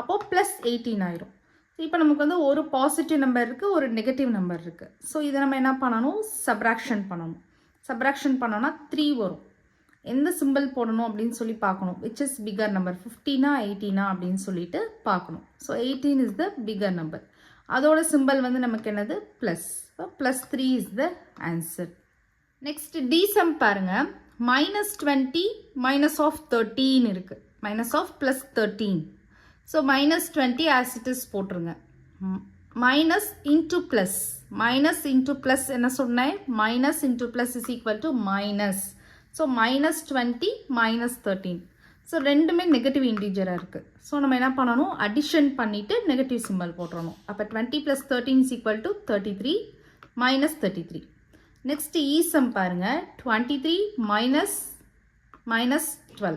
அப்போது ப்ளஸ் 18 ஆயிரும். இப்போ நமக்கு வந்து ஒரு பாசிட்டிவ் நம்பர் இருக்குது, ஒரு நெகட்டிவ் நம்பர் இருக்குது. ஸோ இதை நம்ம என்ன பண்ணணும், சப்ராக்ஷன் பண்ணணும். சப்ராக்ஷன் பண்ணோன்னா 3 வரும். எந்த சிம்பிள் போடணும் அப்படின்னு சொல்லி பார்க்கணும். விச் இஸ் பிகர் நம்பர், 15 18 அப்படின்னு சொல்லிட்டு பார்க்கணும். So 18 is the bigger number. அதோட சிம்பிள் வந்து நமக்கு என்னது, plus. Plus 3 is the answer. Next D sum பாருங்க. -20 மைனஸ் ஆஃப் 13 இருக்கு. Minus of plus 13. So -20 as it is போட்டுருங்க. Minus into plus, minus into plus என்ன சொன்னேன், minus into plus is equal to minus. So -20 -13. So ரெண்டுமே negative இன்டீஜராக இருக்குது. So நம்ம என்ன பண்ணணும், அடிஷன் பண்ணிவிட்டு நெகட்டிவ் சிம்பிள் போட்டுறணும். அப்போ 20 + 13 இஸ் ஈக்குவல் டு 33 -33. நெக்ஸ்ட் ஈசம் பாருங்க. 23 மைனஸ் 12.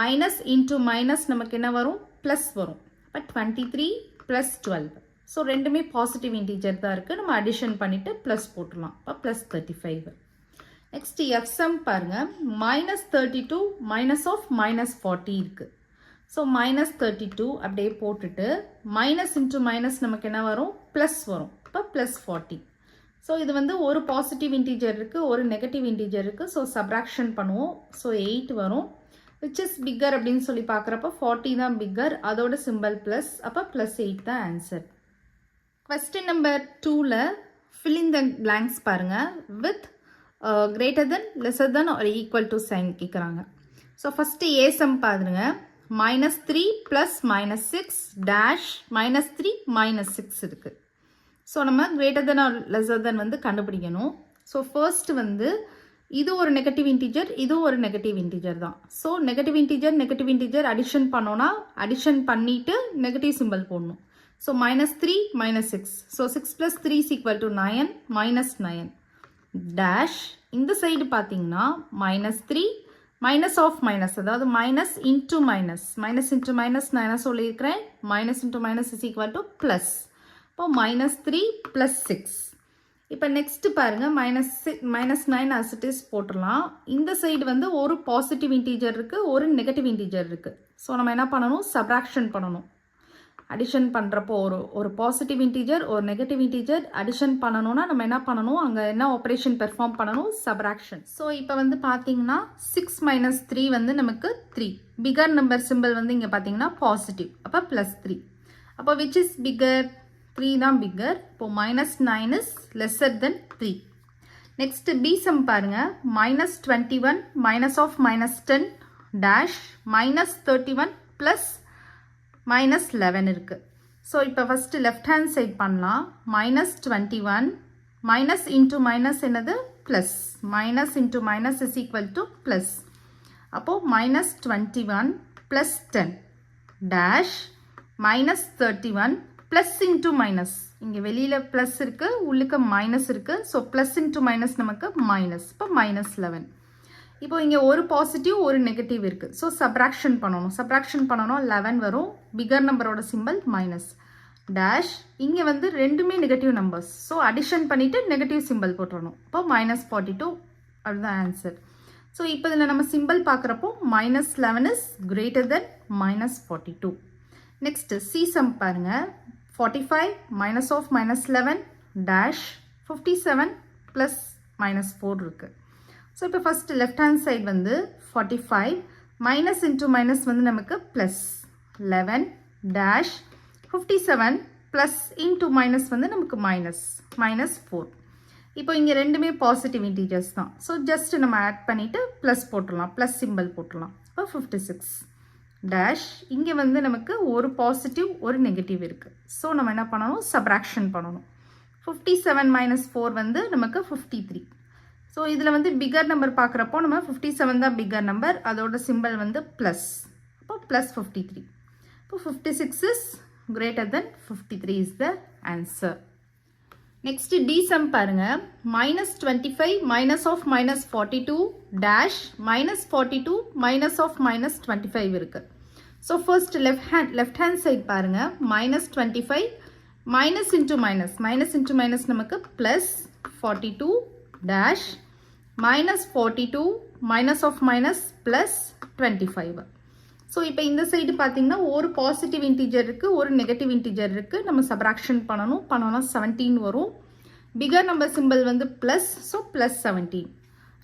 மைனஸ் இன்டூ மைனஸ் நமக்கு என்ன வரும், ப்ளஸ் வரும். அப்போ 23 + 12. ஸோ ரெண்டுமே பாசிட்டிவ் இன்டீஜர் தான் இருக்குது. நம்ம அடிஷன் பண்ணிவிட்டு ப்ளஸ் போட்டுடலாம். அப்போ +35. நெக்ஸ்ட் எஃப் சம் பாருங்க. -32 மைனஸ் ஆஃப் -40 இருக்குது. ஸோ -32 அப்படியே போட்டுட்டு மைனஸ் இன்டூ மைனஸ் நமக்கு என்ன வரும், ப்ளஸ் வரும். இப்போ +40. ஸோ இது வந்து ஒரு பாசிட்டிவ் இன்டீஜர் இருக்குது, ஒரு நெகட்டிவ் இன்டீஜர் இருக்குது. ஸோ சப்ராக்ஷன் பண்ணுவோம். ஸோ 8 வரும். விச் இஸ் பிக்கர் அப்படின்னு சொல்லி பார்க்குறப்ப 40 தான் பிக்கர், அதோட சிம்பிள் ப்ளஸ். அப்போ +8 தான் ஆன்சர். கொஸ்டின் நம்பர் 2ல் fill in the blanks பாருங்கள். With greater than, lesser than or equal to sign கேட்குறாங்க. ஸோ ஃபஸ்ட்டு ஏ சம் பாருங்க. -3 + -6 டேஷ் -3 -6 இருக்குது. ஸோ நம்ம greater than or lesser than வந்து கண்டுபிடிக்கணும். ஸோ ஃபர்ஸ்ட் வந்து இது ஒரு நெகட்டிவ் இன்டீஜர், இதுவும் ஒரு நெகட்டிவ் இன்டீஜர் தான். ஸோ நெகட்டிவ் இன்டீஜர் அடிஷன் பண்ணோன்னா அடிஷன் பண்ணிவிட்டு நெகட்டிவ் சிம்பிள் போடணும். So -3 -6. So 6 + 3 is equal to 9 -9 dash. இந்த சைடு பார்த்தீங்கன்னா -3 மைனஸ் ஆஃப் மைனஸ், அதாவது minus into minus, minus into minus நான் என்ன சொல்லியிருக்கிறேன், minus into minus is equal to plus. இப்போ -3 + 6. இப்போ நெக்ஸ்ட் பாருங்க. -9 as it is போட்டுடலாம். இந்த சைடு வந்து ஒரு பாசிட்டிவ் இன்டீஜர் இருக்குது, ஒரு நெகட்டிவ் இன்டீஜர் இருக்குது. ஸோ நம்ம என்ன பண்ணணும், சப்ராக்ஷன் பண்ணணும். அடிஷன் பண்ணுறப்போ ஒரு பாசிட்டிவ் இன்டீஜர், ஒரு நெகட்டிவ் இன்டீஜர் அடிஷன் பண்ணணும்னா நம்ம என்ன பண்ணணும், அங்கே என்ன ஆப்ரேஷன் பெர்ஃபார்ம் பண்ணணும், சப்ராக்ஷன். ஸோ இப்போ வந்து பார்த்தீங்கன்னா 6 - 3 வந்து நமக்கு 3. பிகர் நம்பர் சிம்பிள் வந்து இங்கே பார்த்தீங்கன்னா பாசிட்டிவ். அப்போ +3. அப்போ விச் இஸ் பிகர், 3 தான் பிகர். இப்போ -9 is lesser than 3. Next B sum பாருங்க. -21 மைனஸ் ஆஃப் -10 டேஷ் -31 + -11 இருக்குது. ஸோ இப்போ ஃபஸ்ட்டு லெஃப்ட் ஹேண்ட் சைட் பண்ணலாம். -21 மைனஸ் இன்டூ மைனஸ் என்னது, plus. Minus into minus is equal to plus. அப்போது -21 + 10 டேஷ் -31 ப்ளஸ் இன்டூ மைனஸ். இங்கே வெளியில் ப்ளஸ் இருக்குது, உள்ளுக்கு மைனஸ் இருக்குது. ஸோ ப்ளஸ் இன்டூ மைனஸ் நமக்கு மைனஸ். இப்போ -11. இப்போ இங்கே ஒரு பாசிட்டிவ் ஒரு நெகட்டிவ் இருக்குது. ஸோ சப்ராக்ஷன் பண்ணணும். 11 வரும். பிகர் நம்பரோட சிம்பிள் மைனஸ் டேஷ். இங்கே வந்து ரெண்டுமே நெகட்டிவ் நம்பர்ஸ். ஸோ அடிஷன் பண்ணிவிட்டு நெகட்டிவ் சிம்பிள் போட்டுடணும். இப்போ -42 அதுதான் ஆன்சர். ஸோ இப்போ இதில் நம்ம சிம்பிள் பார்க்குறப்போ -11 is greater than -42. Next C sum பாருங்க. 45 மைனஸ் ஆஃப் -11 டேஷ் 57 + -4 இருக்குது. ஸோ இப்போ ஃபஸ்ட்டு லெஃப்ட் ஹேண்ட் சைடு வந்து 45 மைனஸ் இன்டூ மைனஸ் வந்து நமக்கு plus 11 dash 57 plus into minus வந்து நமக்கு -4. இப்போ இங்கே ரெண்டுமே பாசிட்டிவ் இன்டீஜர்ஸ் தான். ஸோ ஜஸ்ட் நம்ம ஆட் பண்ணிவிட்டு ப்ளஸ் போட்டுடலாம், ப்ளஸ் சிம்பிள் போட்டுடலாம். இப்போ 56 டேஷ். இங்கே வந்து நமக்கு ஒரு பாசிட்டிவ் ஒரு நெகட்டிவ் இருக்குது. ஸோ நம்ம என்ன பண்ணணும், சப்ராக்ஷன் பண்ணணும். 57 - 4 வந்து நமக்கு 53. ஸோ இதில் வந்து பிகர் நம்பர் பார்க்குறப்போ நம்ம 57 தான் பிகர் நம்பர், அதோட சிம்பிள் வந்து ப்ளஸ். அப்போ +53. இப்போ 56 is greater than 53 is the answer. Next D sum பாருங்க. -25 minus of -42 dash -42 minus of -25 இருக்குது. So first left hand side பாருங்கள், -25 மைனஸ் இன்ட்டு மைனஸ் நமக்கு plus 42 dash -42 minus of minus plus 25. So இப்போ இந்த side பார்த்தீங்கன்னா ஒரு பாசிட்டிவ் இன்டிஜர் இருக்குது, ஒரு நெகட்டிவ் இன்டிஜர் இருக்குது. நம்ம சப்ராக்ஷன் பண்ணோம்னா 17 வரும். பிகர் நம்பர் சிம்பிள் வந்து plus, so plus 17.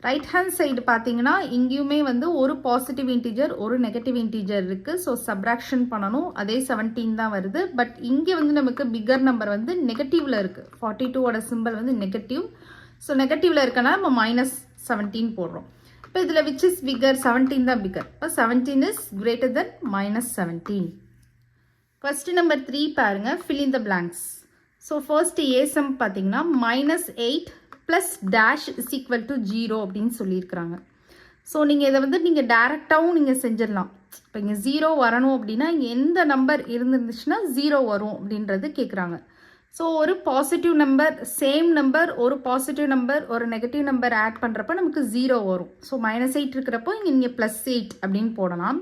Right hand side பார்த்தீங்கன்னா இங்கேயுமே வந்து ஒரு பாசிட்டிவ் இன்டிஜர் ஒரு நெகட்டிவ் இன்டிஜர் இருக்குது. ஸோ சப்ராக்ஷன் பண்ணணும், அதே 17 தான் வருது. பட் இங்கே வந்து நமக்கு பிகர் நம்பர் வந்து நெகட்டிவில் இருக்குது. 42ஓட சிம்பிள் வந்து நெகட்டிவ். ஸோ நெகட்டிவில் இருக்கனா நம்ம -17 போடுறோம். இப்போ இதில் விச் இஸ் பிகர்? 17 தான் பிகர். இப்போ 17 is greater than -17. Question number 3 பாருங்க, fill in the blanks. So first A sum பார்த்தீங்கன்னா -8 plus dash is equal to 0 அப்படின்னு சொல்லியிருக்கிறாங்க. ஸோ நீங்கள் இதை வந்து நீங்கள் டேரெக்டாகவும் நீங்கள் செஞ்சிடலாம். இப்போ இங்கே 0 வரணும் அப்படின்னா இங்கே எந்த நம்பர் இருந்துருந்துச்சுன்னா 0 வரும் அப்படின்றது கேட்குறாங்க. ஸோ ஒரு பாசிட்டிவ் நம்பர், சேம் நம்பர், ஒரு பாசிட்டிவ் நம்பர் ஒரு நெகட்டிவ் நம்பர் ஆட் பண்ணுறப்ப நமக்கு 0 வரும். ஸோ -8 இருக்கிறப்போ இங்கே நீங்கள் +8 அப்படின்னு போடலாம்.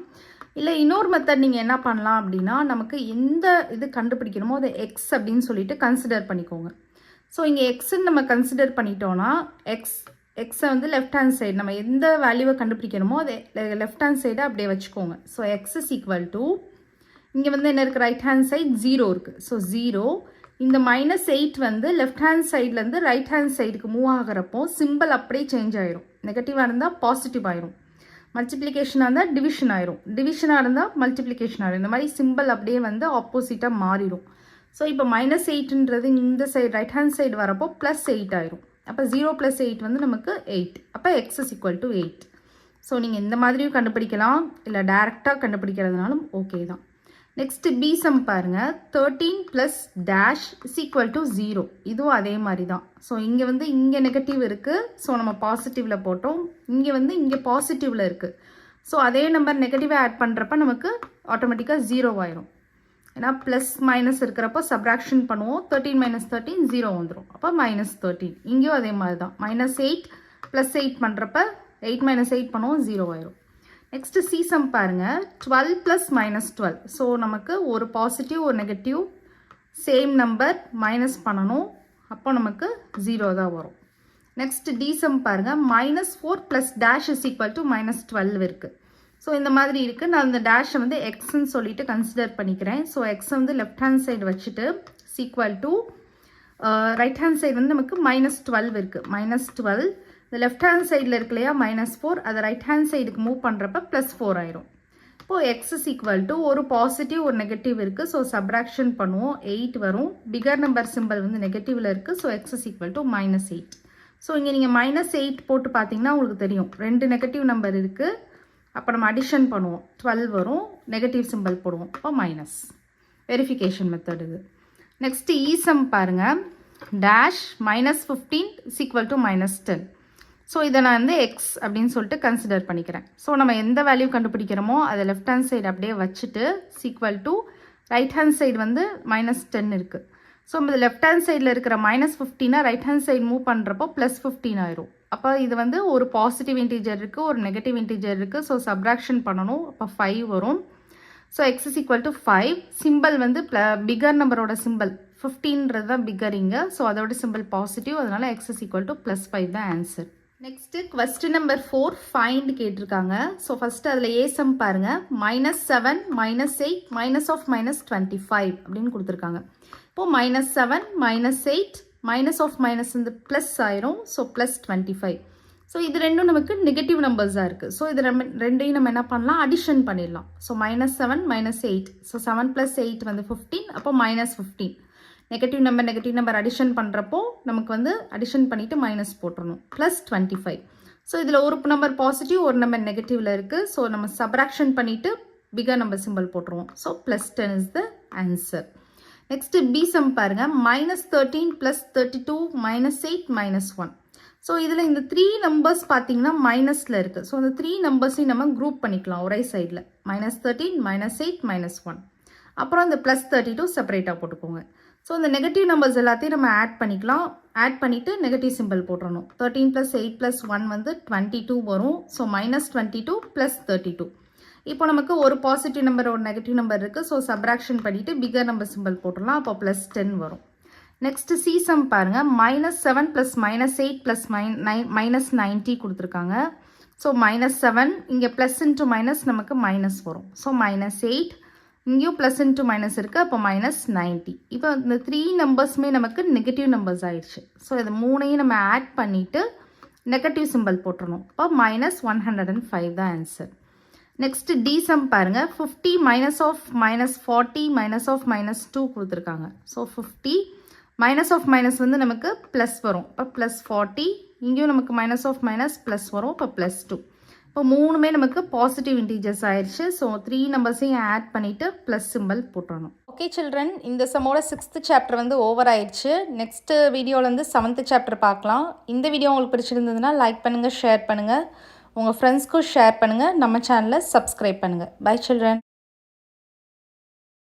இல்லை இன்னொரு மெத்தட் நீங்கள் என்ன பண்ணலாம் அப்படின்னா, நமக்கு எந்த இது கண்டுபிடிக்கணுமோ அதை எக்ஸ் அப்படின்னு சொல்லிட்டு கன்சிடர் பண்ணிக்கோங்க. ஸோ இங்கே எக்ஸ்ன்னு நம்ம கன்சிடர் பண்ணிட்டோன்னா எக்ஸை வந்து லெஃப்ட் ஹேண்ட் சைடு நம்ம எந்த வேல்யூவை கண்டுபிடிக்கணுமோ அதை லெஃப்ட் ஹேண்ட் சைடை அப்படியே வச்சுக்கோங்க. So X is equal to இங்கே வந்து என்ன இருக்குது, ரைட் ஹேண்ட் சைடு 0 இருக்குது. ஸோ 0 இந்த -8 வந்து லெஃப்ட் ஹேண்ட் சைட்லேருந்து ரைட் ஹேண்ட் சைடுக்கு மூவ் ஆகிறப்போ சிம்பிள் அப்படியே சேஞ்ச் ஆயிரும். நெகட்டிவாக இருந்தால் பாசிட்டிவ் ஆயிரும், மல்டிப்ளிகேஷனாக இருந்தால் டிவிஷன் ஆயிரும், டிவிஷனாக இருந்தால் மல்டிப்ளிகேஷன் ஆயிரும். இந்த மாதிரி சிம்பிள் அப்படியே வந்து ஆப்போசிட்டாக மாறிடும். ஸோ இப்போ -8ன்றது இந்த சைடு ரைட் ஹேண்ட் சைடு வரப்போ +8 ஆயிரும். அப்போ 0 + 8 வந்து நமக்கு 8. அப்போ X is equal to 8. So நீங்கள் இந்த மாதிரியும் கண்டுபிடிக்கலாம், இல்லை டேரெக்டாக கண்டுபிடிக்கிறதுனாலும் ஓகே தான். நெக்ஸ்ட் பி சம் பாருங்க, 13 plus dash is equal to 0. இதுவும் அதே மாதிரி தான். ஸோ இங்கே வந்து இங்கே நெகட்டிவ் இருக்குது, ஸோ நம்ம பாசிட்டிவில் போட்டோம். இங்கே வந்து இங்கே பாசிட்டிவில் இருக்குது. ஸோ அதே நம்பர் நெகட்டிவை ஆட் பண்ணுறப்ப நமக்கு ஆட்டோமேட்டிக்காக 0 ஆயிரும். ஏன்னா ப்ளஸ் மைனஸ் இருக்கிறப்போ சப்ராக்ஷன் பண்ணுவோம். 13 - 13 0 வந்துடும். அப்போ -13. இங்கேயும் அதே மாதிரி தான். -8 + 8 பண்ணுறப்ப 8 - 8 பண்ணுவோம், 0 ஆயிரும். நெக்ஸ்ட் சி சம் பாருங்க, 12 + -12. ஸோ நமக்கு ஒரு பாசிட்டிவ் ஒரு நெகட்டிவ் சேம் நம்பர் மைனஸ் பண்ணணும், அப்போ நமக்கு 0 தான் வரும். நெக்ஸ்ட் டி சம் பாருங்க, -4 + டேஷ் இஸ் ஈக்குவல் டு -12 இருக்குது. ஸோ இந்த மாதிரி இருக்குது. நான் இந்த டேஷை வந்து எக்ஸ்ன்னு சொல்லிட்டு கன்சிடர் பண்ணிக்கிறேன். ஸோ எக்ஸை வந்து லெஃப்ட் ஹேண்ட் சைடு வச்சுட்டு equal to right hand side வந்து நமக்கு -12 இருக்குது. -12 இந்த லெஃப்ட் ஹேண்ட் சைடில் இருக்கு இல்லையா -4, அதை ரைட் ஹேண்ட் சைடுக்கு மூவ் பண்ணுறப்ப +4 ஆயிரும். இப்போது எக்ஸ் இஸ் ஈக்குவல் டு ஒரு பாசிட்டிவ் ஒரு நெகட்டிவ் இருக்குது. ஸோ சப்ராக்ஷன் பண்ணுவோம், 8 வரும். பிகர் நம்பர் சிம்பிள் வந்து நெகட்டிவில் இருக்குது. So X is equal to -8. So இங்கே நீங்கள் -8 போட்டு பார்த்தீங்கன்னா உங்களுக்கு தெரியும் 2 நெகட்டிவ் நம்பர் இருக்குது. அப்போ நம்ம அடிஷன் பண்ணுவோம், 12 வரும், நெகட்டிவ் சிம்பிள் போடுவோம், அப்போ மைனஸ். வெரிஃபிகேஷன் மெத்தட் இது. நெக்ஸ்ட் இ சம் பாருங்கள், dash -15 is equal to -10. So இதை நான் வந்து எக்ஸ் அப்படின்னு சொல்லிட்டு கன்சிடர் பண்ணிக்கிறேன். ஸோ நம்ம எந்த வேல்யூ கண்டுபிடிக்கிறோமோ அதை லெஃப்ட் ஹேண்ட் சைடு அப்படியே வச்சுட்டு equal to right hand side வந்து -10 இருக்குது. ஸோ இந்த லெஃப்ட் ஹேண்ட் சைடில் இருக்கிற -15 ரைட் ஹேண்ட் சைடு மூவ் பண்ணுறப்போ +15 ஆயிரும். அப்போ இது வந்து ஒரு பாசிட்டிவ் இன்டிஜர் இருக்குது, ஒரு நெகட்டிவ் இன்டிஜர் இருக்குது. ஸோ சப்ராக்ஷன் பண்ணணும், அப்போ 5 வரும். So X is equal to 5. Simple வந்து பிகர் நம்பரோட சிம்பிள் 15ன்றது தான் பிகர் இங்கே. ஸோ அதோட சிம்பிள் பாசிட்டிவ், அதனால எக்ஸ் இஸ் ஈக்குவல் டு +5 தான் answer. Next question number 4 find கேட்டிருக்காங்க. ஸோ ஃபஸ்ட்டு அதில் ஏ சம் பாருங்கள், -7 -8 -25 அப்படின்னு கொடுத்துருக்காங்க. இப்போது -7 -8 மைனஸ் ஆஃப் மைனஸ் இந்த ப்ளஸ் ஆயிரும். ஸோ +25. ஸோ இது ரெண்டும் நமக்கு நெகட்டிவ் நம்பர்ஸாக இருக்குது. ஸோ இது ரெண்டையும் நம்ம என்ன பண்ணலாம், அடிஷன் பண்ணிடலாம். ஸோ -7 -8. ஸோ 7 + 8 வந்து 15. அப்போ -15. நெகட்டிவ் நம்பர் அடிஷன் பண்ணுறப்போ நமக்கு வந்து அடிஷன் பண்ணிவிட்டு மைனஸ் போட்டுடணும், +25. ஸோ இதில் ஒரு நம்பர் பாசிட்டிவ் ஒரு நம்பர் நெகட்டிவில் இருக்குது. ஸோ நம்ம சப்ராக்ஷன் பண்ணிவிட்டு பிகர் நம்பர் சிம்பிள் போட்டுருவோம். So +10 is the answer. Next B sum பாருங்க, -13 + 32 -8 -1. ஸோ இதில் இந்த 3 நம்பர்ஸ் பார்த்தீங்கன்னா மைனஸில் இருக்குது. ஸோ அந்த 3 நம்பர்ஸையும் நம்ம குரூப் பண்ணிக்கலாம் ஒரே சைடில். -13 -8 -1. அப்புறம் இந்த +32 செப்பரேட்டாக போட்டுக்கோங்க. ஸோ இந்த நெகட்டிவ் நம்பர்ஸ் எல்லாத்தையும் நம்ம ஆட் பண்ணிக்கலாம். ஆட் பண்ணிவிட்டு நெகட்டிவ் சிம்பிள் போட்டுறணும். 13 + 8 + 1 வந்து 22 வரும். ஸோ -22 + 32. இப்போ நமக்கு ஒரு பாசிட்டிவ் நம்பர் ஒரு நெகட்டிவ் நம்பர் இருக்குது. ஸோ சப்ராக்ஷன் பண்ணிவிட்டு பிகர் நம்பர் சிம்பிள் போட்டுடலாம். அப்போ +10 வரும். நெக்ஸ்ட் சி சம் பாருங்கள். -7 + -8 + -90 கொடுத்துருக்காங்க. ஸோ -7 இங்கே ப்ளஸ் இன்ட்டு மைனஸ் நமக்கு மைனஸ் வரும். ஸோ -8 இங்கேயும் ப்ளஸ் இன்ட்டு மைனஸ் இருக்குது. அப்போ -90. இப்போ இந்த 3 நம்பர்ஸுமே நமக்கு நெகட்டிவ் நம்பர்ஸ் ஆயிடுச்சு. ஸோ இது 3ஐயும் நம்ம ஆட் பண்ணிவிட்டு நெகட்டிவ் சிம்பிள் போட்டுருணும். இப்போ -105 தான் ஆன்சர். நெக்ஸ்ட் டி சம் பாருங்கள். 50 -40 -2 கொடுத்துருக்காங்க. ஸோ 50 -of வந்து நமக்கு ப்ளஸ் வரும். இப்போ +40 இங்கேயும் நமக்கு -of ப்ளஸ் வரும். இப்போ +2. இப்போ மூணுமே நமக்கு பாசிட்டிவ் இன்டீஜர்ஸ் ஆயிடுச்சு. ஸோ 3 நம்பர்ஸையும் ஆட் பண்ணிவிட்டு ப்ளஸ் சிம்பிள் போட்டுடணும். ஓகே சில்ட்ரன், இந்த சம்மோட 6th சாப்டர் வந்து ஓவர் ஆயிடுச்சு. நெக்ஸ்ட்டு வீடியோவில் 7th சாப்டர் பார்க்கலாம். இந்த வீடியோ உங்களுக்கு பிடிச்சிருந்ததுன்னா லைக் பண்ணுங்கள், ஷேர் பண்ணுங்கள், உங்கள் ஃப்ரெண்ட்ஸ்க்கும் ஷேர் பண்ணுங்கள், நம்ம சேனலை சப்ஸ்கிரைப் பண்ணுங்கள். Bye children.